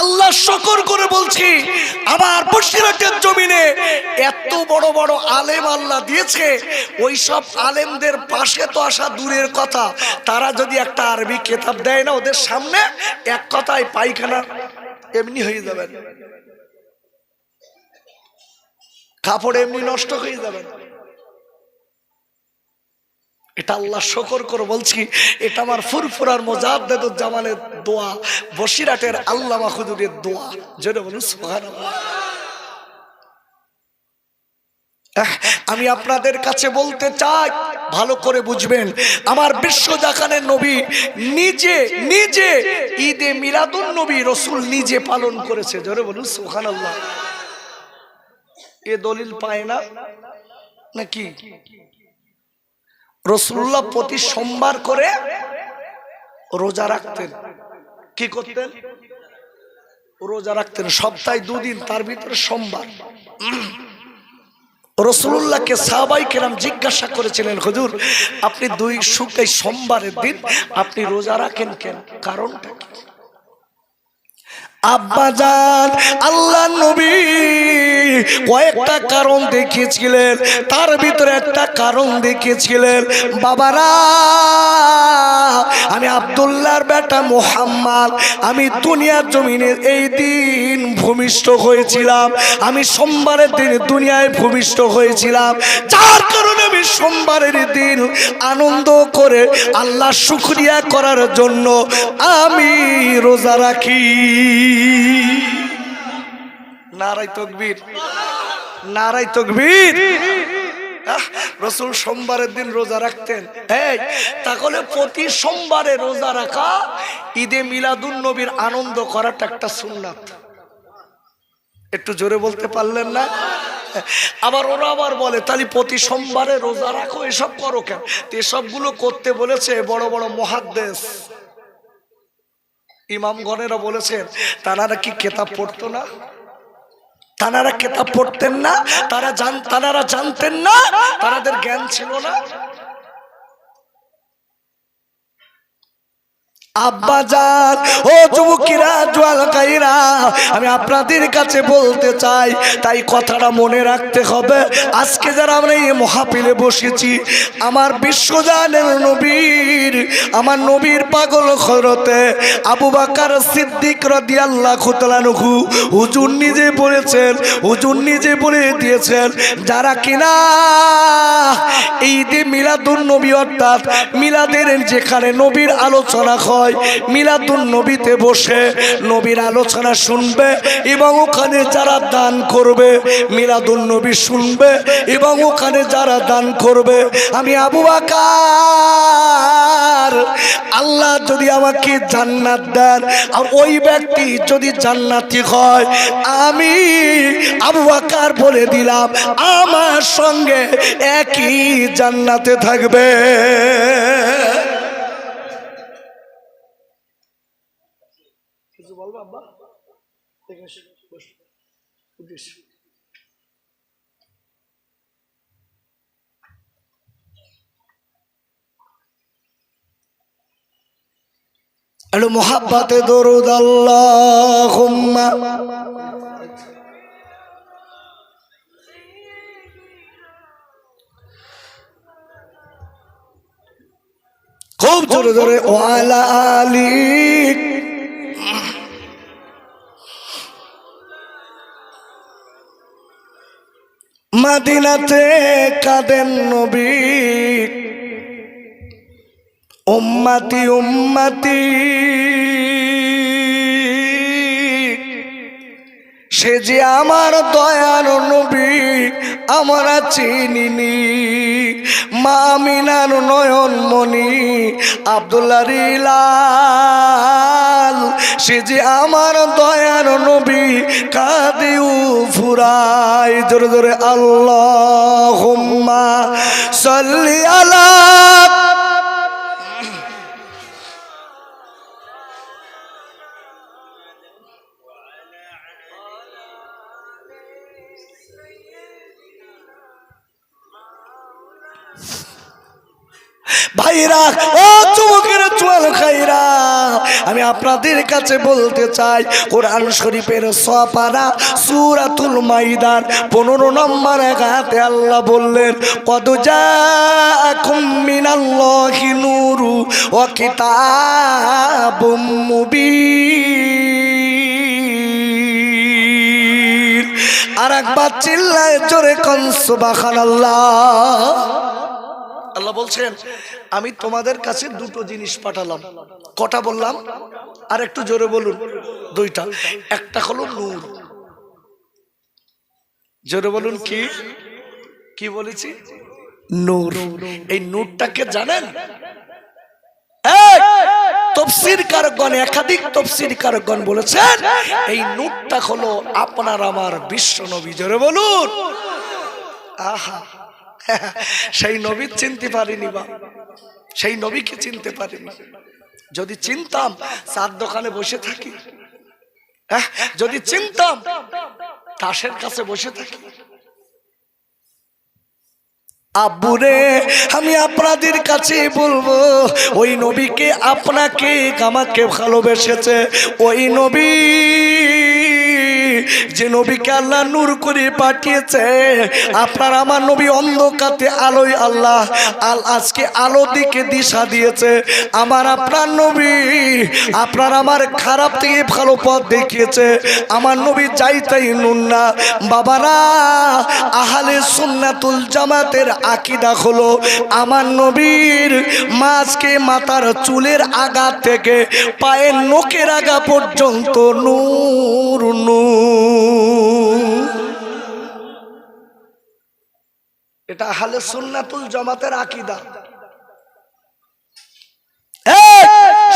আল্লাহ শুকর করে বলছি, আমার বসিরহাটের জমিনে এত বড় বড় আলেম আল্লাহ দিয়েছে, ওই সব আলেমদের পাশে তো আসা দূরের কথা, তারা যদি একটা আরবি কিতাব দেয় না ওদের সামনে, এক কথায় পায়খানা এমনি হয়ে যাবে, কাপড় এমনি নষ্ট হয়ে যাবে। এটা আল্লাহ শকর করে বলছি, এটা আমার ফুরফুরার মুজাদ্দেদুল জামানের দোয়া, বসিরহাটের আল্লামা হুজুরের দোয়া। জোরে বলুন সুবহানাল্লাহ। আমি আপনাদের কাছে বলতে চাই, ভালো করে বুঝবেন, আমার বিশ্বজাহানের নবী নিজে নিজে ঈদে মিলাদুন নবী রাসূল নিজে পালন করেছে। জোরে বলুন সুবহানাল্লাহ। এ দলিল পায় না নাকি? রাসূলুল্লাহ প্রতি সোমবার করে রোজা রাখতেন। কি করতেন? রোজা রাখতেন সপ্তাহে 2 দিন, তার ভিতরে সোমবার। রাসূলুল্লাহকে সাহাবায়ে কেরাম জিজ্ঞাসা করেছিলেন, হুজুর আপনি 2 সোমবারের দিন আপনি রোজা রাখেন কেন, কারণটা কি? আব্বাজান আল্লাহ নবী কয়েকটা কারণ দেখিয়েছিলেন, তার ভিতরে একটা কারণ দেখিয়েছিলেন, বাবারা আমি আব্দুল্লাহর বেটা মুহাম্মদ, আমি দুনিয়ার জমিনে এই দিন ভূমিষ্ঠ হয়েছিলাম, আমি সোমবারের দিন দুনিয়ায় ভূমিষ্ঠ হয়েছিলাম, যার কারণে আমি সোমবারের দিন আনন্দ করে আল্লাহ শুকরিয়া করার জন্য আমি রোজা রাখি। নারায়ে তাকবীর, নারায়ে তাকবীর। রাসূল সোমবারের দিন রোজা রাখতেন। এই তাহলে প্রতি সোমবারে রোজা রাখা ঈদে মিলাদুন নবীর আনন্দ করাটা একটা সুন্নাত। একটু জোরে বলতে পারলেন না? আবার ওরা আবার বলে তাহলে প্রতি সোমবারে রোজা রাখো, এসব করো কেন? এসবগুলো করতে বলেছে বড় বড় মুহাদ্দিস ইমামগণেরা বলেছেন, তারা কি কিতাব পড়তো না? তারা কিতাব পড়তেন না? তারা জানতেন না? তাদের জ্ঞান ছিল না? আব্বাজান ও যুবকেরা জওয়ানকারীরা, আমি আপনাদের কাছে বলতে চাই, তাই কথাটা মনে রাখতে হবে। আজকে যারা আমরা এই মাহফিলে বসেছি, আমার বিশ্বজাহানের নবীর, আমার নবীর পাগল হযরতে আবু বকর সিদ্দিক রাদিয়াল্লাহু তাআলা আনহু হুজুর নিজে বলেছেন, হুজুর নিজে বলে দিয়েছেন, যারা কিনা ঈদে মিলাদুন নবী অর্থাৎ মিলাদের যেখানে নবীর আলোচনা হয়, মিলাদুন নবীতে বসে নবীর আলোচনা শুনবে এবং ওখানে যারা দান করবে মিলাদুন নবী শুনবে এবং ওখানে যারা দান করবে, আমি আবু বকর আল্লাহ যদি আমাকে জান্নাত দেন আর ওই ব্যক্তি যদি জান্নাতি হয়, আমি আবু বকর বলে দিলাম আমার সঙ্গে একই জান্নাতে থাকবে। আলো মোহাব্বতে দরুদ আল্লাহুম্মা খুব জোরে জোরে ওয়ালা আলী। মদিনাতে কাঁদেন নবী, উম্মতি উম্মতি, সে যে আমার দয়ার নবী আমরা চিনিনি, মা আমিনার নয়ন মনি আব্দুল্লাহর লাল, সে যে আমার দয়ার নবী কাঁদেও ফুরায়। জোরে জোরে আল্লাহুম্মা সাল্লি আলা। ভাইরা ও যুবকেরা জওয়ানখাইরা, আমি আপনাদের কাছে বলতে চাই, কোরআন শরীফের সূরা সূরাতুল মাইদার 15 নম্বর আয়াতে আল্লাহ বললেন, কদ জাআকুম মিনাল্লাহি নূরু ওয়া কিতাবুম মুবিন। আর একবার চিল্লায় জোরে কোন সুবহানাল্লাহ। আল্লাহ বলছেন আমি তোমাদের কাছে দুটো জিনিস পাঠালাম। কটা বললাম? আর একটু জোরে বলুন। দুইটা। একটা হলো নূর। জোরে বলুন। কি কি বলেছি? নূর। এই নূরটাকে জানেন? তফসিরকারগণ, একাধিক তফসিরকারগণ বলেছেন এই নূরটা হলো আপনার আমার বিশ্ব নবী। জোরে বলুন। আহা, সেই নবী চিনতে পারিনি বা সেই নবীকে চিনতে পারিনি। যদি চিনতাম চার দোকানে বসে থাকি, যদি চিনতাম তাসের কাছে বসে থাকি। আব্বুরে, আমি আপনাদের কাছে বলবো ওই নবীকে আপনাকে আমাকে ভালোবেসেছে ওই নবী, যে নবীকে আল্লাহ নূর করে পাঠিয়েছে। আপনার আমার নবী অন্ধকারে আলোয় আল্লাহ আজকে আলো দিকে দিশা দিয়েছে। আমার আপনার নবী আপনার আমার খারাপ থেকে ভালো পথ দেখিয়েছে। আমার নবী যাই তাই নুন না। বাবারা, আহলে সুন্নাতুল জামাতের আকীদা হলো আমার নবীর মাঝকে মাথার চুলের আগা থেকে পায়ের নখের আগা পর্যন্ত নূর নূর। এটা আহলে সুন্নাতুল জামাতের আকীদা।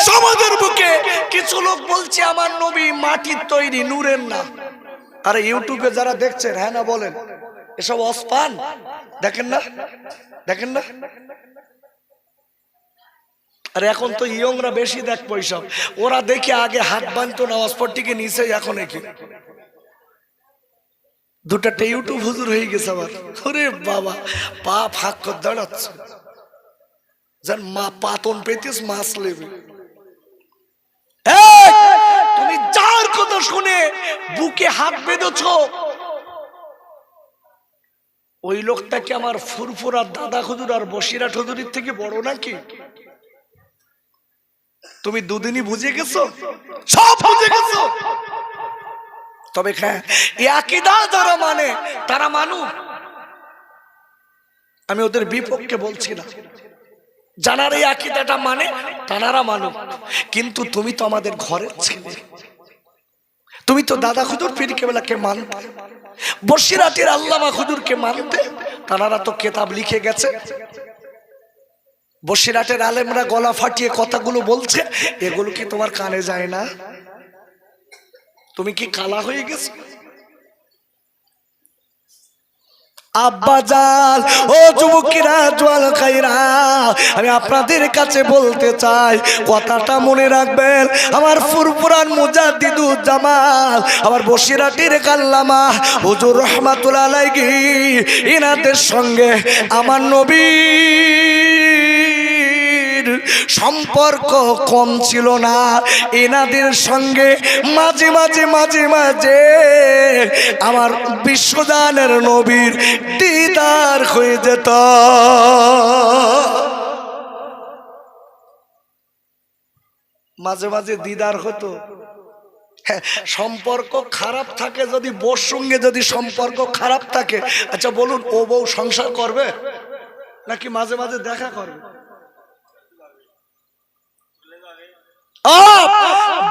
সমাজের বুকে কিছু লোক বলছে আমার নবী মাটির তৈরি, নূরের না। আরে ইউটিউবে যারা দেখছেন, হ্যাঁ না বলেন, এসব অস্পান দেখেন না? দেখেন না? আর এখন তো ইয়ংরা বেশি দেখবো এইসব। ওরা দেখে আগে হাত বাঁধতো নামাজ পড়তে নিচে, এখন কি দুটাতে ইউটিউব হুজুর হয়ে গেছে আবার। ওরে বাবা, পা ফাঁক করে দাঁড়াচ্ছে যেন মা পাতন পেতিস মাছ লেবে। তুমি যার কথা শুনে বুকে হাত বেঁধেছ ওই লোকটা কি আমার ফুরফুরার দাদা হুজুর আর বসিরাট হুজুরের থেকে বড় নাকি? তুমি দুদিনই বুঝে গেছো, সব বুঝে গেছো। তবে হ্যাঁ, এই আকীদা যারা মানে তারা মানুষ, আমি ওদের বিপক্ষে বলছি না। জানার এই আকীদাটা মানে তারা মানুষ। কিন্তু তুমি তো আমাদের ঘরের ছেলে, তুমি তো দাদা হুজুর পীর কেবলাকে মানতে, বসিরাটের আল্লামা হুজুরকে মানতে। তারা তো কিতাব লিখে গেছে। বসিরাটের আলেমরা গলা ফাটিয়ে কথাগুলো বলছে, এগুলো কি তোমার কানে যায় না? তুমি কি কালা হয়ে গেছো? আব্বাজান, ও যুবকেরা, জওয়ান খাইরা, আমি আপনাদের কাছে বলতে চাই, কথাটা মনে রাখবেন। আমার ফুরফুরান মুজাদ্দিদুল জামাল, আমার বসিরাটির আল্লামা হুজুর রহমাতুল্লাহ আলাইহি, ইনাদের সঙ্গে আমার নবী সম্পর্ক কম ছিল না। এনাদের সঙ্গে মাঝে মাঝে মাঝে মাঝে আমার বিশ্বদানের নবীর দিদার হয়ে যেত। মাঝে মাঝে দিদার হতো। সম্পর্ক খারাপ থাকে যদি, বউর সঙ্গে যদি সম্পর্ক খারাপ থাকে, আচ্ছা বলুন, ও বউ সংসার করবে নাকি মাঝে মাঝে দেখা করবে?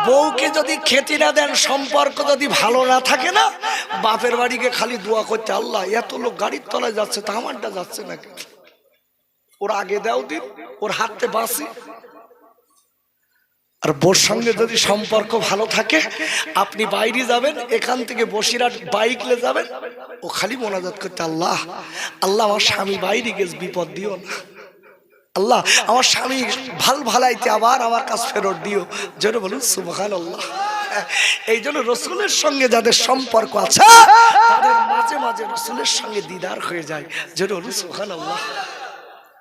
বউকে যদি খেতে না দেন, সম্পর্ক যদি ভালো না থাকে না, বাপের বাড়িকে খালি দোয়া করতে, আল্লাহ এত লোক গাড়ির তলায় যাচ্ছে তা আমারটা যাচ্ছে নাকি, ওর আগে দাও দিন, ওর হাতে বাঁচি। আর বোর সঙ্গে যদি সম্পর্ক ভালো থাকে, আপনি বাইরে যাবেন, এখান থেকে বসিরহাট বাইকলে যাবেন, ও খালি মোনাজাত করতে, আল্লাহ আল্লাহ আমার স্বামী বাইরে গেছে, বিপদ দিও না, আল্লাহ আমার স্বামী ভাল ভালাইতে আবার আমার কাছে ফেরত দিও। যেন বলুন সুবহানাল্লাহ। এই জন্য রসুলের সঙ্গে যাদের সম্পর্ক আছে তাদের মাঝে মাঝে রসুলের সঙ্গে দিদার হয়ে যায়। যেন বলুন সুবহানাল্লাহ।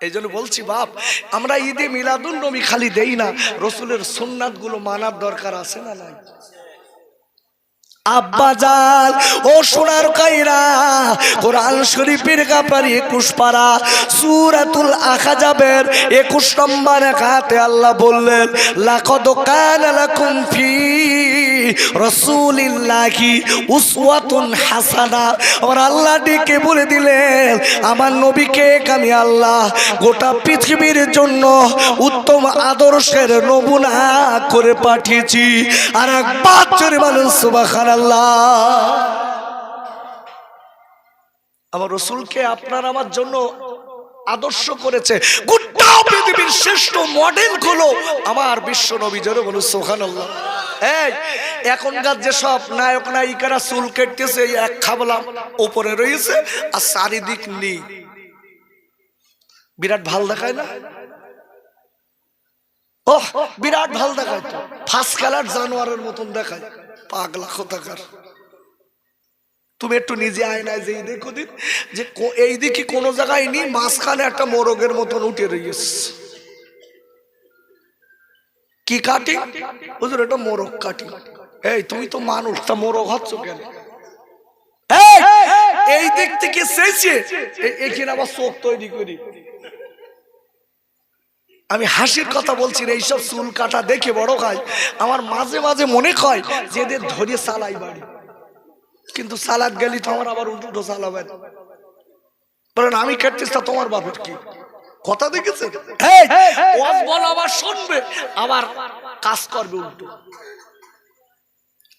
এই জন্য বলছি বাপ, আমরা ঈদে মিলাদুন নবী খালি দেই না, রসুলের সুন্নাত গুলো মানার দরকার আছে না নাই? আব্বা জান ও সোনার কাইরা, কোরআন শরীফের কাপারি 21 পারা সূরাতুল আহজাবের 21 নম্বর আয়াতে আল্লাহ বললেন, লাকাদ কানা লাকুম ফি রাসূলিল্লাহি উসওয়াতুন হাসানা। আর আল্লাহ ডেকে বলে দিলেন, আমার নবীকে আমি আল্লাহ গোটা পৃথিবীর জন্য উত্তম আদর্শের নমুনা করে পাঠিয়েছি। আর একবার জোরে বলুন সুবহানাল্লাহ। আমার রাসূলকে আপনার আমার জন্য আদর্শ করেছে, গোটা পৃথিবীর শ্রেষ্ঠ মডেল হলো আমার বিশ্ব নবী। জোরে বলুন সুবহানাল্লাহ। এই এখনকার যেসব নায়ক নায়িকারা চুল কেটেছে, এক খাবলা উপরে রয়েছে আর চারিদিক নেই, বিরাট ভাল দেখায় না? ওহ, বিরাট ভাল দেখায় তো, ফার্স্ট কালার জানোয়ারের মতন দেখায়, পাগলা কোথাকার। তুমি একটু নিজে আয়নায় যে দেখো দিন, যে এই দিকে কোনো জায়গায় নেই, মাঝখানে একটা মোরগের মতন উঠে রয়েছে। কি কাটি হুজুর? এটা মোরগ কাটি। এই তুমি তো মানুষ, তা মোরগ হচ্ছ কেন? এই দিক থেকে চেয়েছে এখানে আবার চোখ তৈরি করি। আমি হাসির কথা বলছি না, এইসব চুল কাটা দেখে বড় খায় আমার মাঝে মাঝে মনে হয় যে এদের ধরিয়ে চালাই বাড়ি, কিন্তু সালাদ গেলি তো আমার আবার উল্টো চালাবেন। বলেন আমি কাটতেছি, তা তোমার বাপের কি কথা দেখেছে? আবার শুনবে, আবার কাজ করবে উল্টো।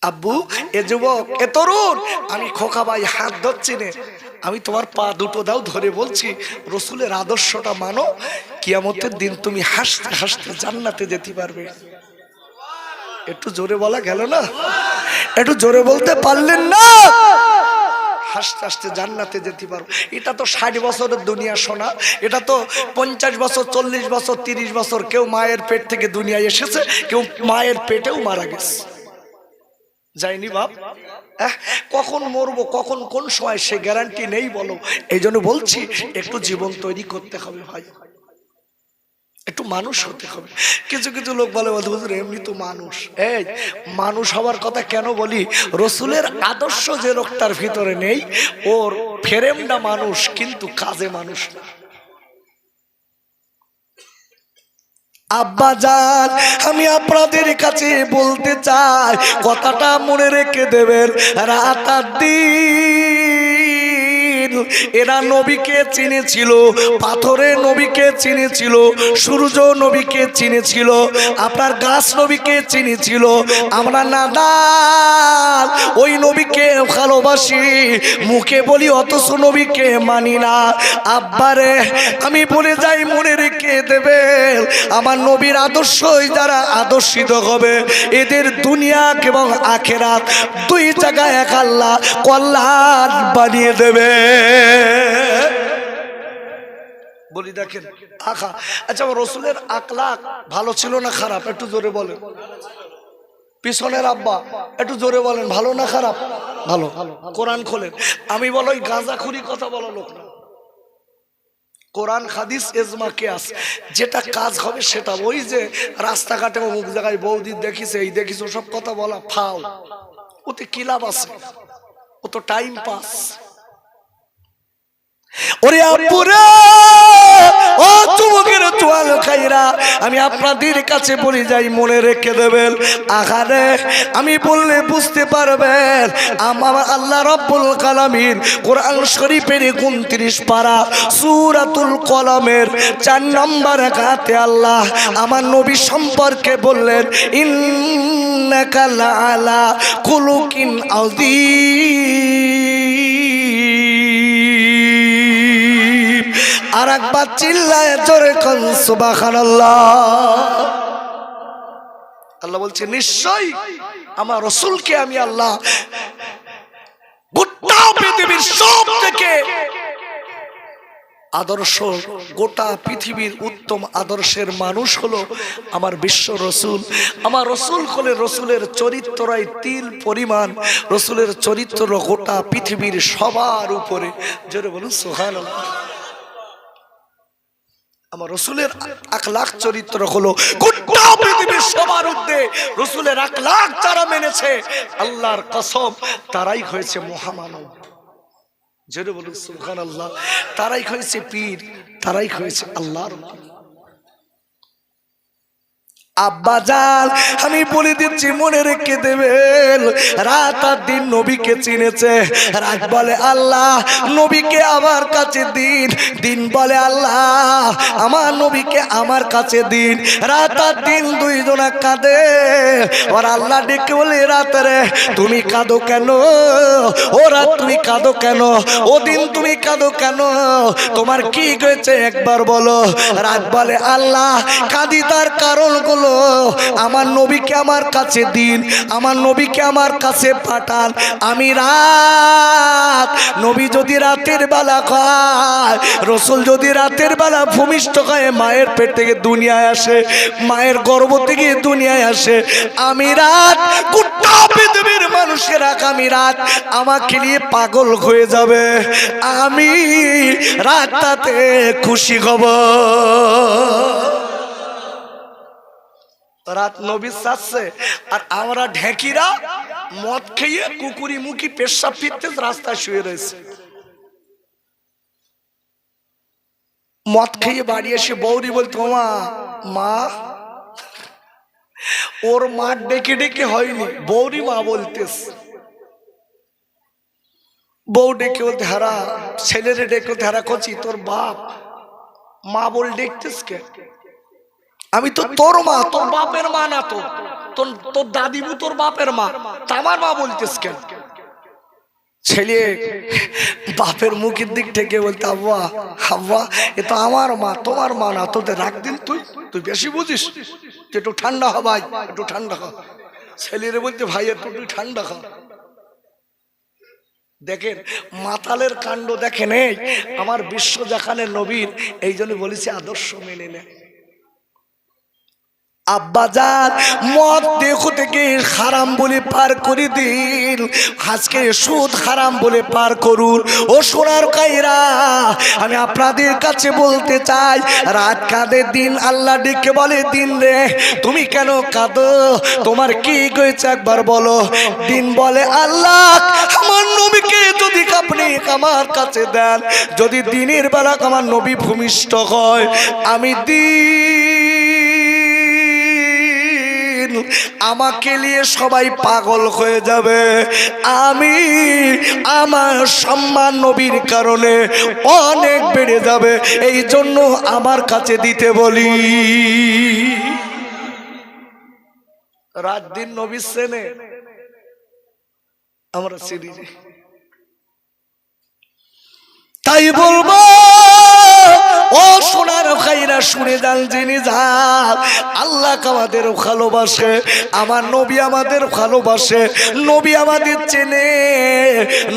আব্বু, এ যুবক, এ তরুণ, আমি খোকা ভাই হাত ধরছি নে, আমি তোমার পা দুটো দাও ধরে বলছি, রসুলের আদর্শটা মানো, কিয়ামতের দিন তুমি হাসতে হাসতে জান্নাতে যেতে পারবে। একটু জোরে বলা গেল না? একটু জোরে বলতে পারলেন না? হাসতে হাসতে জান্নাতে যেতে পারো। এটা তো 60 বছরের দুনিয়া শোনা, এটা তো 50 বছর, 40 বছর, 30 বছর। কেউ মায়ের পেট থেকে দুনিয়ায় এসেছে, কেউ মায়ের পেটেও মারা গেছে, যায়নি বাপ। কখন মরবো, কখন কোন সময়, সে গ্যারান্টি নেই বলো। এই জন্য বলছি একটু জীবন তৈরি করতে হবে ভাই, একটু মানুষ হতে হবে। কিছু কিছু লোক বলে হুজুর এমনি তো মানুষ। এই মানুষ হওয়ার কথা কেন বলি? রসুলের আদর্শ যে লোকটার ভিতরে নেই, ওর ফ্রেমটা মানুষ কিন্তু কাজে মানুষ না। আব্বা জান, আমি আপনাদের কাছে বলতে চাই, কথাটা মনে রেখে দেবেন। রাত আর দিন এরা নবীকে চিনেছিল, পাথরে নবীকে চিনেছিল, সূর্য নবীকে চিনেছিল, আপনার গাছ নবীকে চিনেছিল। আমরা নাদান ওই নবীকে ভালোবাসি, মুখে বলি অথচ নবীকে মানি না। আব্বারে আমি বলে যাই, মনে রেখে দেবেন, আমার নবীর আদর্শই যারা আদর্শিত হবে, এদের দুনিয়া এবং আখেরাত দুই জায়গায় এক আল্লাহ কল্যাণ বানিয়ে দেবে। বলি দেখেন আখা, আচ্ছা রসুলের আখলাক ভালো ছিল না খারাপ? একটু জোরে বলেন। পিছনের আব্বা একটু জোরে বলেন, ভালো না খারাপ? ভালো। কোরআন খোলেন। আমি বলো ওই গাঁজাখুরি কথা বলো লোক না, কোরআন হাদিস এজমা কিয়াস, যেটা কাজ হবে সেটা। ওই যে রাস্তাঘাটে অমুক জায়গায় বৌদি দেখিছে, এই দেখিছে, সব কথা বলা ফাও, ওতে কি লাভ আছে? ও তো টাইম পাস। ওরে আপুরা, ও যুবকের তোয়াল খাইরা, আমি আপনাদের কাছে বলি যাই, মনে রেখে দেবেন। আহারে আমি বললে বুঝতে পারবেন, আমার আল্লাহ রাব্বুল আলামিন কোরআন শরীফের 29 পারা সূরাতুল কলমের 4 নম্বর আয়াতে আল্লাহ আমার নবী সম্পর্কে বললেন, ইন্নাকা লাআলা খুলুকিন আযীম। আর একবার চিল্লায় জোরে কোন সুবহানাল্লাহ। আল্লাহ বলছে নিশ্চয় আমার রাসূলকে আমি আল্লাহ গোটা পৃথিবীর সব থেকে আদর্শ, গোটা পৃথিবীর উত্তম আদর্শের মানুষ হলো আমার বিশ্ব রসুল। আমার রসুল হলে রসুলের চরিত্রই তিল পরিমাণ, রসুলের চরিত্র গোটা পৃথিবীর সবার উপরে। জোরে বলুন সুবহানাল্লাহ। আমার রসুলের আখলাক চরিত্র হলো গোটা পৃথিবীর সবার ঊর্ধ্বে রসুলের আখলাক যারা মেনেছে আল্লাহর কসম তারাই হয়েছে মহামানব। জোরে বলুন সুবহানাল্লাহ। তারাই হয়েছে পীর, তারাই হয়েছে আল্লাহর। আব্বাজান আমি বলে দিচ্ছি, মনে রেখে দেবেন, রাত আর দিন নবীকে চিনেছে। রাত বলে আল্লাহ নবীকে আমার কাছে দিন, দিন বলে আল্লাহ আমার নবীকে আমার কাছে দিন। রাত আর দিন দুইজনা কাঁদে, আর আল্লাহ ডেকে বলে রাত রে তুমি কাঁদো কেন, ও রাত তুমি কাঁদো কেন, ও দিন তুমি কাঁদো কেন, তোমার কি হয়েছে একবার বলো। রাত বলে আল্লাহ কাঁদি তার কারণগুলো, আমার নবীকে আমার কাছে দিন, আমার নবীকে আমার কাছে পাঠান। আমি রাত, নবী যদি রাতের বেলা খায়, রসুল যদি রাতের বেলা ভূমিষ্ঠ হয়, মায়ের পেট থেকে দুনিয়ায় আসে, মায়ের গর্ভ থেকে দুনিয়ায় আসে, আমি রাত গোটা পৃথিবীর মানুষেরা আমি রাত আমাকে নিয়ে পাগল হয়ে যাবে, আমি রাতটাতে খুশি হব। রাত নবী চাচ্ছে, আর আমরা ঢেকিরা মদ খেয়ে কুকুরি মুখী পেশাব ফিরতে রাস্তায় শুয়ে রয়েছে। মদ খেয়ে বাড়ি এসে বৌরি বলতো মা, মা, ওর মা ডেকে ডেকে হয়নি, বৌরি মা বলতেস। বউ ডেকে বলতে হারা, ছেলেরে ডেকে বলতে হারা কচি তোর বাপ, মা বল দেখতেস কে, আমি তো তোর মা, তোর বাপের মা না, তো তোর দাদিবু তোর বাপের মা, তা আমার মা বলতেস কেন। ছেলে বাপের মুখের দিক থেকে বলতে আব্বা আব্বা এ তো আমার মা, তোমার মা না, তোদের রাখ দিন, তুই তুই বেশি বুঝিস, একটু ঠান্ডা হ ভাই, একটু ঠান্ডা হ। ছেলেরে বলতে ভাই একটু তুই ঠান্ডা হ। দেখেন মাতালের কাণ্ড দেখেন। এই আমার বিশ্ব জাহানের নবীর, এই জন্য বলেছি আদর্শ মেনে নেয়। আব্বাজান মদ দেখো থেকে হারাম বলে পার করে দিন, আজকে সুদ হারাম বলে পার করুন। ও সোনার কাইরা আমি আপনাদের কাছে বলতে চাই, রাত কাঁদে, দিন আল্লাহ ডেকে বলে দিন রে তুমি কেন কাঁদো, তোমার কি হয়েছে একবার বলো। দিন বলে আল্লাহ আমার নবীকে যদি আপনি আমার কাছে দেন, যদি দিনের বেলা আমার নবী ভূমিষ্ঠ হয়, আমি আমাকে নিয়ে সবাই পাগল হয়ে যাবে, আমি আমার সম্মান নবীর কারণে অনেক বেড়ে যাবে, এই জন্য আমার কাছে দিতে বলি। রাত দিন নবী চেনে, আমরা চিনি, তাই বলবো ও সোনার ভাইরা শুনে যান, জেনে যান, আল্লাহ আমাদের ভালোবাসে, আমার নবী আমাদের ভালোবাসে, নবী আমাদের চেনে,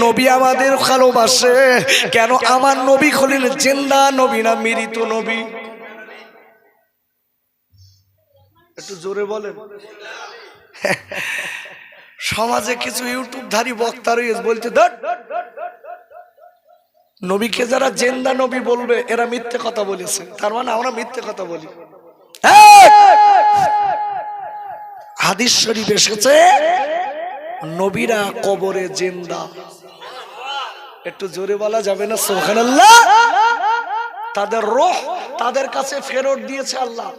নবী আমাদের ভালোবাসে। কেন আমার নবী হলেন জিন্দা নবী না মৃত নবী? একটু জোরে বলেন। সমাজে কিছু ইউটিউবধারী বক্তা রয়েছে বলছে ধর নবীকে যারা জেন্দা নবী বলবে এরা মিথ্যে কথা বলেছে, তার মানে আমরা মিথ্যে কথা বলি। হাদিস শরীফ এসেছে নবীরা কবরে জিন্দা। একটু জোরে বলা যাবে না সুবহানাল্লাহ? তাদের রূহ তাদের কাছে ফেরত দিয়েছে আল্লাহ।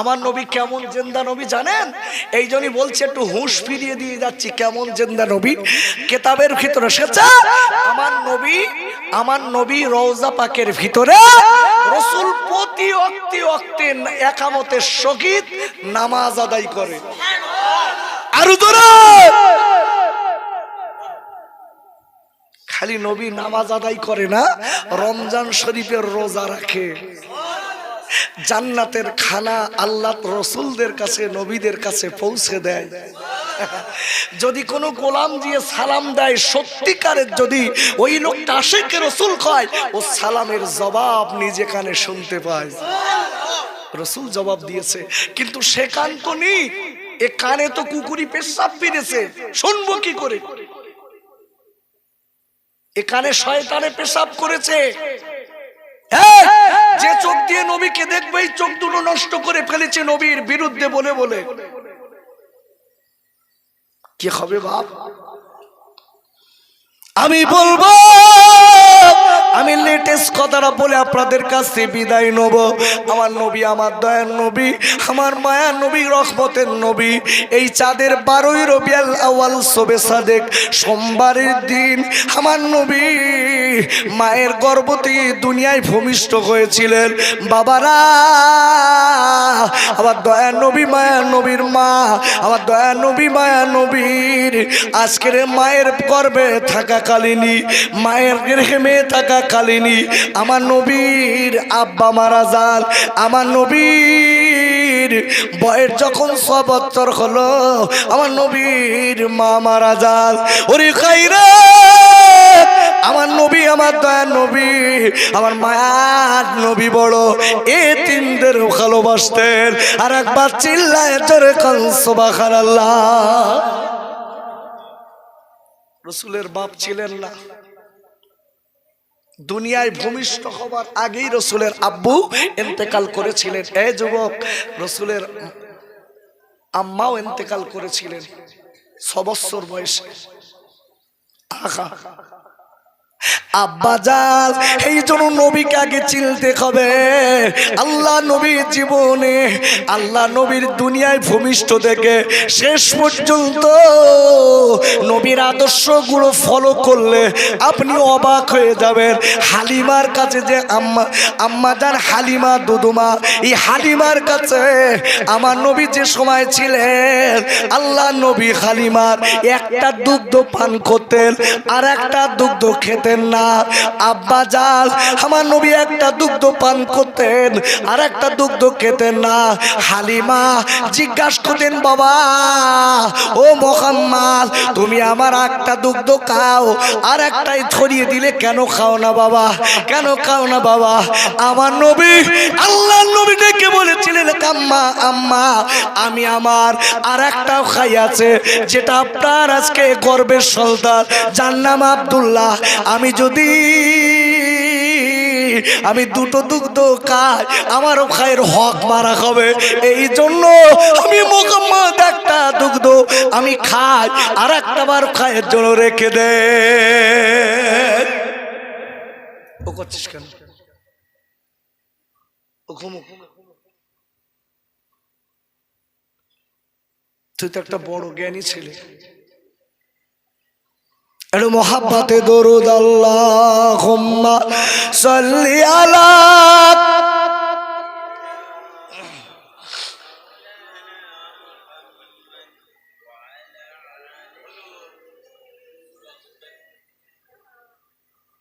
আমার নবী কেমন জিন্দা নবী জানেন? এই জন্যই বলছে একটু হুঁশ ফিরিয়ে দিয়ে যাচ্ছি কেমন জিন্দা নবী। কেতাবের ভিতরে এসেছে আমার নবী রওজা পাকের ভিতরে রাসূল প্রতি ওয়াক্তে একামতের সহিত নামাজ আদায় করে। আরো জোরে, খালি নবী নামাজ আদায় করে না, রমজান শরীফের রোজা রাখে। জান্নাতের খানা আল্লাহ রসুলদের কাছে নবীদের কাছে পৌঁছে দেয়। যদি কোনো গোলাম দিয়ে সালাম দেয়, সত্যিকারের যদি ওই লোকটা আশিক রসুল হয়, ও সালামের জবাব নিজে কানে শুনতে পায়। রসুল জবাব দিয়েছে, কিন্তু সে কান তো নেই, এ কানে তো কুকুরি পেশাব ফিরেছে, শুনবো কি করে? এখানে শয়তানে পেশাব করেছে। যে যে চোখ দিয়ে নবীকে দেখবে এই চোখ দুটো নষ্ট করে ফেলেছে নবীর বিরুদ্ধে বলে বলে, কি হবে বাপ? আমি বলবো, আমি লেটেস্ট কথাটা বলে আপনাদের কাছে বিদায় নেব। আমার নবী, আমার দয়ার নবী, আমার মায়ার নবী, রহমতের নবী, এই চাঁদের 12ই রবিউল আউয়াল শবে সাদেক সোমবারের দিন আমার নবী মায়ের গর্ভ থেকে দুনিয়ায় ভূমিষ্ঠ হয়েছিলেন। বাবারা, আমার দয়ার নবী, মায়ার নবীর মা, আমার দয়ার নবী, মায়ার নবীর আজকের মায়ের গর্ভে থাকাকালীনই, মায়ের গৃহে থাকাকালীনই আমার নবীর আব্বা মারা যান। আমার নবীর বয়স যখন 6 বছর হলো আমার নবীর মা মারা যান। ওরে খাইরা, আমার নবী, আমার দয়ার নবী, আমার মায়ার নবী বড় এতিমদের ভালোবাসতেন। আর একবার চিল্লায় জোরে কোন সুবহানাল্লাহ। রাসূলের বাপ ছিলেন না, দুনিয়ায় ভূমিষ্ঠ হবার আগেই রাসূলের আব্বু ইন্তেকাল করেছিলেন। এই যুবক, রাসূলের আম্মাও ইন্তেকাল করেছিলেন 6 বছর বয়সে। আহা আব্বাজান, এই জন্য নবীকে আগে চিনতে হবে। আল্লাহ নবীর জীবনে, আল্লাহ নবীর দুনিয়ায় ভূমিষ্ঠ থেকে শেষ পর্যন্ত নবীর আদর্শগুলো ফলো করলে আপনি অবাক হয়ে যাবেন। হালিমার কাছে যে আম্মাজান হালিমা দুদুমা, এই হালিমার কাছে আমার নবী যে সময় ছিলেন, আল্লাহ নবী হালিমার একটা দুগ্ধ পান করতেন আর একটা দুগ্ধ খেতেন না। আব্বা জান, আমার নবী একটা দুগ্ধ পান করতেন আর একটা দুগ্ধ খেতেন না। হালিমা জিজ্ঞাসা করতেন, বাবা ও মুহাম্মদ, তুমি আমার একটা দুগ্ধ খাও আর একটাই ছড়িয়ে দিলে কেন খাও না বাবা, কেন খাও না বাবা? আমার নবী, আল্লাহ নবী ডেকে বলেছিলেন, আম্মা আম্মা, আমি আমার আর একটাও খাই আছে, যেটা আপনার আজকে গর্বের সন্তান, যার নাম আব্দুল্লাহ। আমি দুটো দুগ্ধ খাই, আমারও খায়ের হক মারা হবে, এই জন্য আমি মুহাম্মদ একটা দুগ্ধ আমি খাই আর একটা বার খায়ের জন্য রেখে দে। ও করছিস কেন? ও ঘুমো, তুই তো একটা বড় জ্ঞানী ছেলে। একটু মোহাব্বতে দরুদ আল্লাহুম্মা সাল্লি আলা।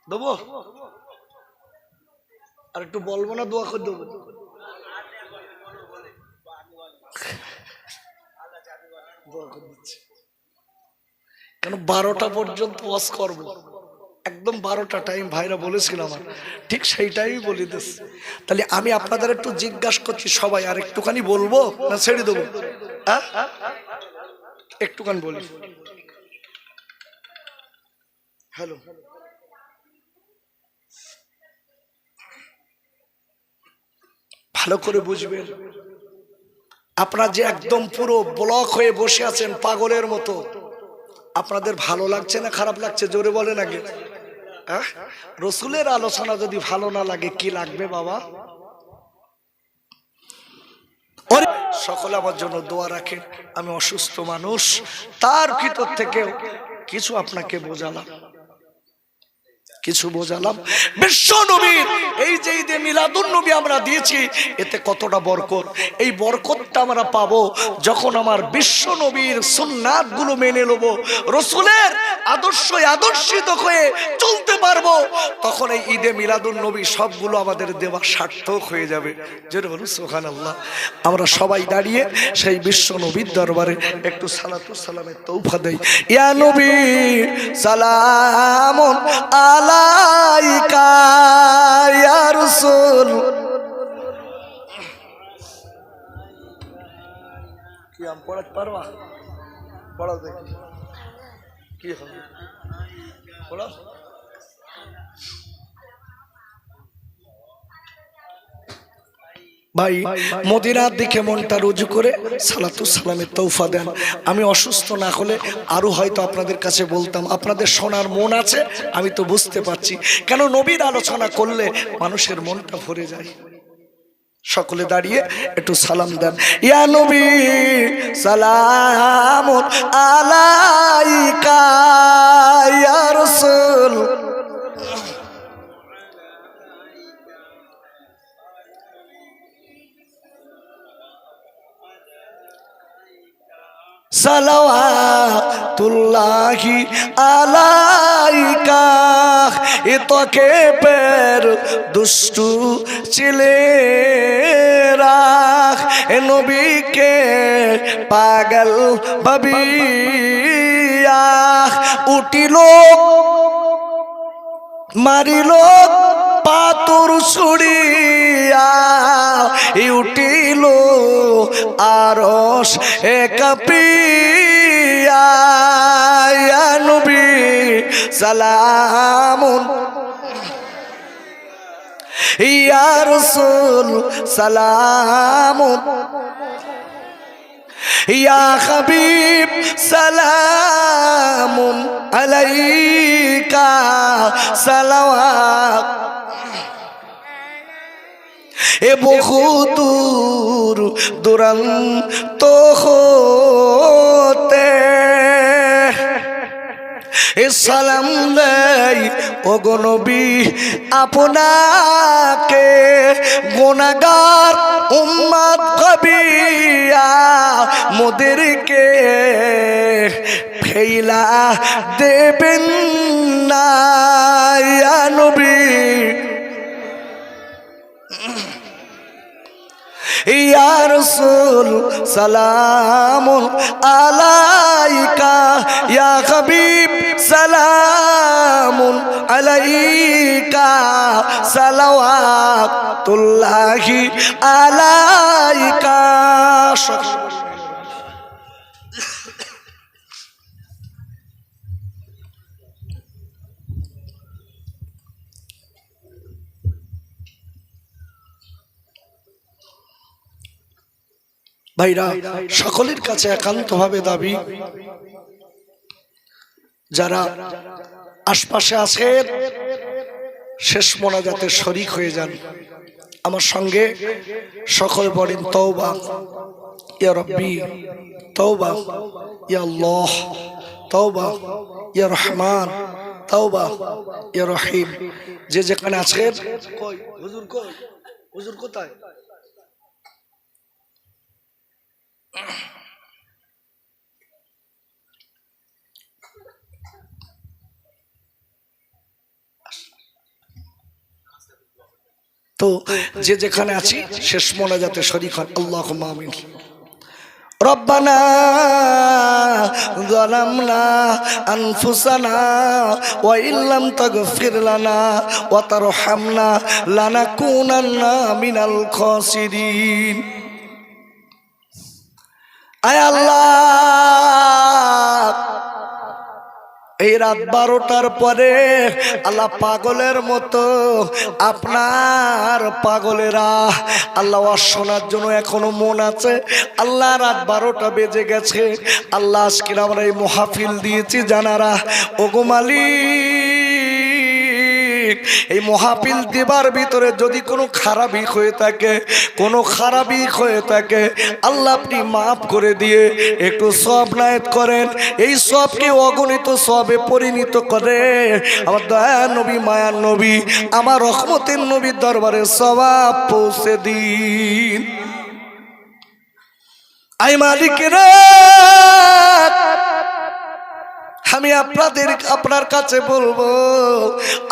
দেবো আর একটু বলবো না, দোয়া করে দেবো। দোয়া করে দিচ্ছি, কেন 12টা পর্যন্ত ওয়াজ করবো, একদম 12টা টাইম ভাইরা বলেছিল আমার, ঠিক সেই টাইমই বলি দিস। তাহলে আমি আপনাদের একটু জিজ্ঞাসা করছি, সবাই আর একটুখানি বলবো না ছেড়ে দেবো? একটুখানি বলি। হ্যালো, ভালো করে বুঝবেন, আপনারা যে একদম পুরো ব্লক হয়ে বসে আছেন পাগলের মতো, আপনাদের ভালো লাগছে না খারাপ লাগছে? জোরে বলেন আগে। রসুলের আলোচনা যদি ভালো না লাগে কি লাগবে বাবা? সকলে আমার জন্য দোয়া রাখেন। আমি অসুস্থ মানুষ, তার ভিতর থেকে কিছু আপনাকে বোঝালাম, কিছু বোঝালাম। বিশ্ব নবীর এই যে ঈদে মিলাদুন নবী আমরা দিয়েছি, এতে কতটা বরকত, এই বরকতটা আমরা পাবো যখন আমার বিশ্ব নবীর সুন্নাত গুলো মেনে নেব, রসুলের আদর্শিত হয়ে চলতে পারবো, তখন এই ঈদে মিলাদুন নবী সবগুলো আমাদের দেওয়া সার্থক হয়ে যাবে। যেটা বলুন সুবহানাল্লাহ। আমরা সবাই দাঁড়িয়ে সেই বিশ্ব নবীর দরবারে একটু সালাতু সালামের তৌফা দেই। ইয়া নবী সালামুন আলাইকা ইয়া রাসূল। কি আম পড়াতে পারবা? পড়াও দেখি কি হবে, পড়াও। ভাই মদিনার দিকে মনটা রুজু করে সালাতু সালামের তৌফা দেন। আমি অসুস্থ না হলে আরো হয়তো আপনাদের কাছে বলতাম, আপনাদের শোনার মন আছে আমি তো বুঝতে পারছি, কেন নবীর আলোচনা করলে মানুষের মনটা ভরে যায়। সকলে দাঁড়িয়ে একটু সালাম দেন। ইয়া নবী সালামুন আলাইকা ইয়া রাসূল। সালাওয়াতুল্লাহি আলাইকা। এ তোকে পের দুষ্টু ছেলেরা এ নবীকে পাগল ভাবিয়া উঠিল মারিল পাথর ছুড়িয়া উঠিল আরশ এ কাঁপিয়া। ইয়া নবী সালামুন ইয়া রাসূল সালামুন ইয়া হাবিব সালামুন আলাইকা সালাওয়াত। এ বহু দূর দুরন্ত হতে এ সালাম দেই ওগো নবী আপনাকে, গুনাহগার উম্মত কবিয়া মোদেরকে ফেলা দেবেন না। ইয়া নবী ইয়া রাসূল সালামুন আলাইকা ইয়া হাবিব সালামুন আলাইকা সালাওয়াতুল্লাহি আলাইকা। ভাইরা সকলের কাছে একান্তভাবে দাবি, যারা আশপাশে আছেন শেষ মোনাজাতে শরীক হয়ে যান আমার সঙ্গে। সকল বলেন তওবা ইয়া রব্বি, তওবা ইয়া আল্লাহ, তওবা ইয়া রহমান, তওবা ইয়া রহিম। যে যেখানে আছেন, কই হুজুর, কই হুজুর কোথায়? তো যে যেখানে আছি শেষ মোনাজাতে শরীক হন। আল্লাহুম্মা আমিন। রব্বানা যালামনা আনফুসানা ওয়া ইল্লাম তাগফির লানা ওয়া তারহামনা লানাকুনান্না মিনাল খাসিরিন। আয় আল্লাহ, এই রাত 12টার পরে আল্লাহ পাগলের মতো আপনার পাগলেরা আল্লাহ শোনার জন্য এখনো মন আছে। আল্লাহ রাত 12টা বেজে গেছে। আল্লাহ আজকে আমরা এই মাহফিল দিয়েছি জানারা। ওগো মালিক, এই মাহফিল দেবার ভিতরে যদি কোনো খারাপই হয়ে থাকে, কোনো খারাপই হয়ে থাকে আল্লাহ আপনি মাফ করে দিয়ে একটু সওয়াব নায়েত করেন। এই সওয়াবকে অগণিত সওয়াবে পরিণত করে আমার দয়ার নবী, মায়ার নবী, আমার রহমতের নবীর দরবারে সওয়াব পৌঁছে দিন। আই মালিকেরা, আমি আপনার কাছে বলবো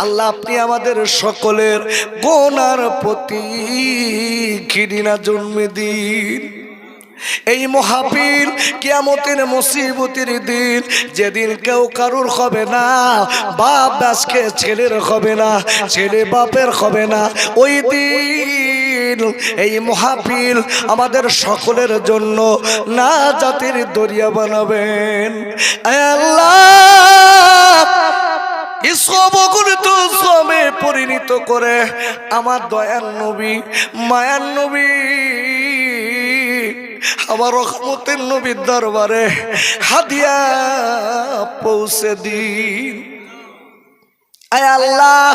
আল্লাহ আপনি আমাদের সকলের গুনার প্রতি ঘৃণা জন্মে দিন। এই মাহফিল কিয়ামতের মুসিবতের দিন, যেদিন কেউ কারুর হবে না, বাপ আজকে ছেলের হবে না, ছেলে বাপের হবে না, ওই দিন এই মাহফিল আমাদের সকলের জন্য নাজাতের দরিয়া বানাবেন। আল্লাহ সব অগণিত সবে পরিণত করে আমার দয়ার নবী মায়ার নবী আমার রহমতের নবীর দরবারে হাদিয়া পৌঁছে দিন। আয় আল্লাহ,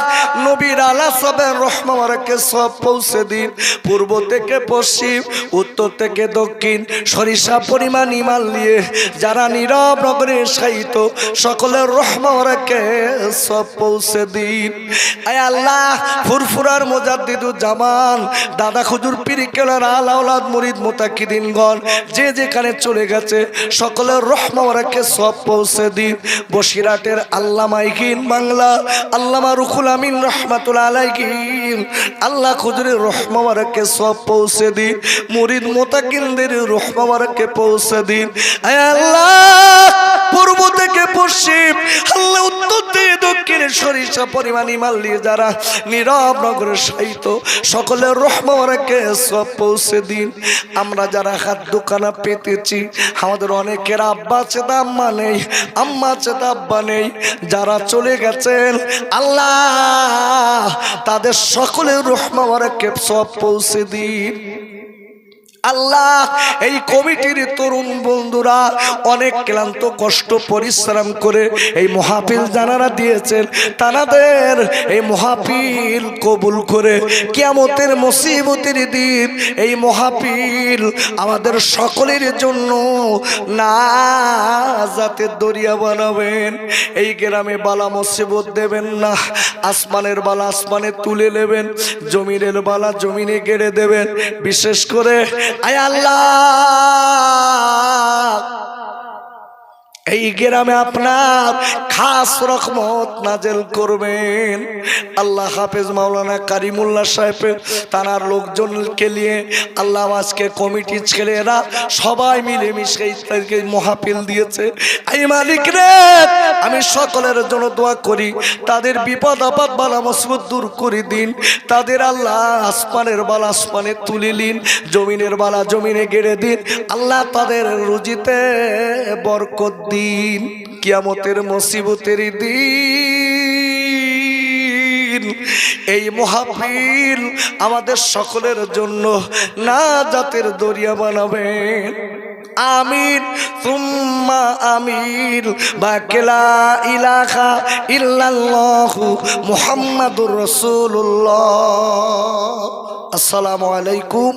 নবীর আলা সবের রহমাকে সব পৌঁছে দিন। পূর্ব থেকে পশ্চিম, উত্তর থেকে দক্ষিণ, সরিষা পরিমাণ ইমান নিয়ে যারা নীরব নগরে শায়িত সকলের রহমাকে সব পৌঁছে দিন। আয় আল্লাহ, ফুরফুরার মুজাদ্দিদুল জামান দাদা হুজুর পীর কেবলার আলা আওলাদ মুরিদ মুতাকিদিনগণ যে যেখানে চলে গেছে সকলের রহমাকে সব পৌঁছে দিন। বসিরহাটের আল্লামা ইকিন বাংলা আল্লামা রুহুল আমিন রহমাতুল্লাহ আলাইহি আল্লাহ হুজুরের রহমাকে সব পৌঁছে দিন। মুরিদ মুতাকিনদের রহমাকে পৌঁছে দিন। আয় আল্লাহ, পূর্ব থেকে পশ্চিম, আল্লাহ উত্তর থেকে দক্ষিণে সরিষা পরিমাণ ইমান নিয়ে যারা নীরব নগরে শায়িত সকলের রহমাকে সব পৌঁছে দিন। আমরা যারা হাত দোকানা পেতেছি আমাদের অনেকের আব্বা আছে তা আম্মা নেই, আম্মা আছে তা আব্বা নেই। যারা চলে গেছেন আল্লাহ তাদের সকলের রহমাকে সব পৌঁছে দিন। আল্লাহ, এই কমিটির তরুণ বন্ধুরা অনেক ক্লান্ত কষ্ট পরিশ্রম করে এই মাহফিল জানারা দিয়েছেন, তাদের এই মাহফিল কবুল করে কিয়ামতের মুসিবতের দিন এই মাহফিল আমাদের সকলের জন্য নাজাতের দরিয়া বানাবেন। এই গ্রামে বালা মুসিবত দেবেন না, আসমানের বালা আসমানে তুলে নেবেন, জমিনের বালা জমিনে গেড়ে দেবেন। বিশেষ করে আয় আল্লাহ, এই গ্রামে আপনার খাস রহমত নাজেল করবেন। আল্লাহ হাফেজ মাওলানা কারিমুল্লাহ সাহেবের তানার লোকজনকে নিয়ে আল্লাহ আজকে কমিটি ছেলেরা সবাই মিলেমিশে এই মাহফিল দিয়েছে। এই মালিক রে, আমি সকলের জন্য দোয়া করি তাদের বিপদ আপদ বালা মুসিবত দূর করে দিন। তাদের আল্লাহ আসমানের বালা আসমানে তুলে নিন, জমিনের বালা জমিনে গেড়ে দিন। আল্লাহ তাদের রুজিতে বরকত দিন। কিয়ামতের মুসিবতের দিন এই মাহফিল আমাদের সকলের জন্য নাজাতের দরিয়া বানাবেন। আমিন সুম্মা আমিন। বাকিলা ইলাহা ইল্লাল্লাহু মুহাম্মাদুর রাসূলুল্লাহ। আসসালামু আলাইকুম।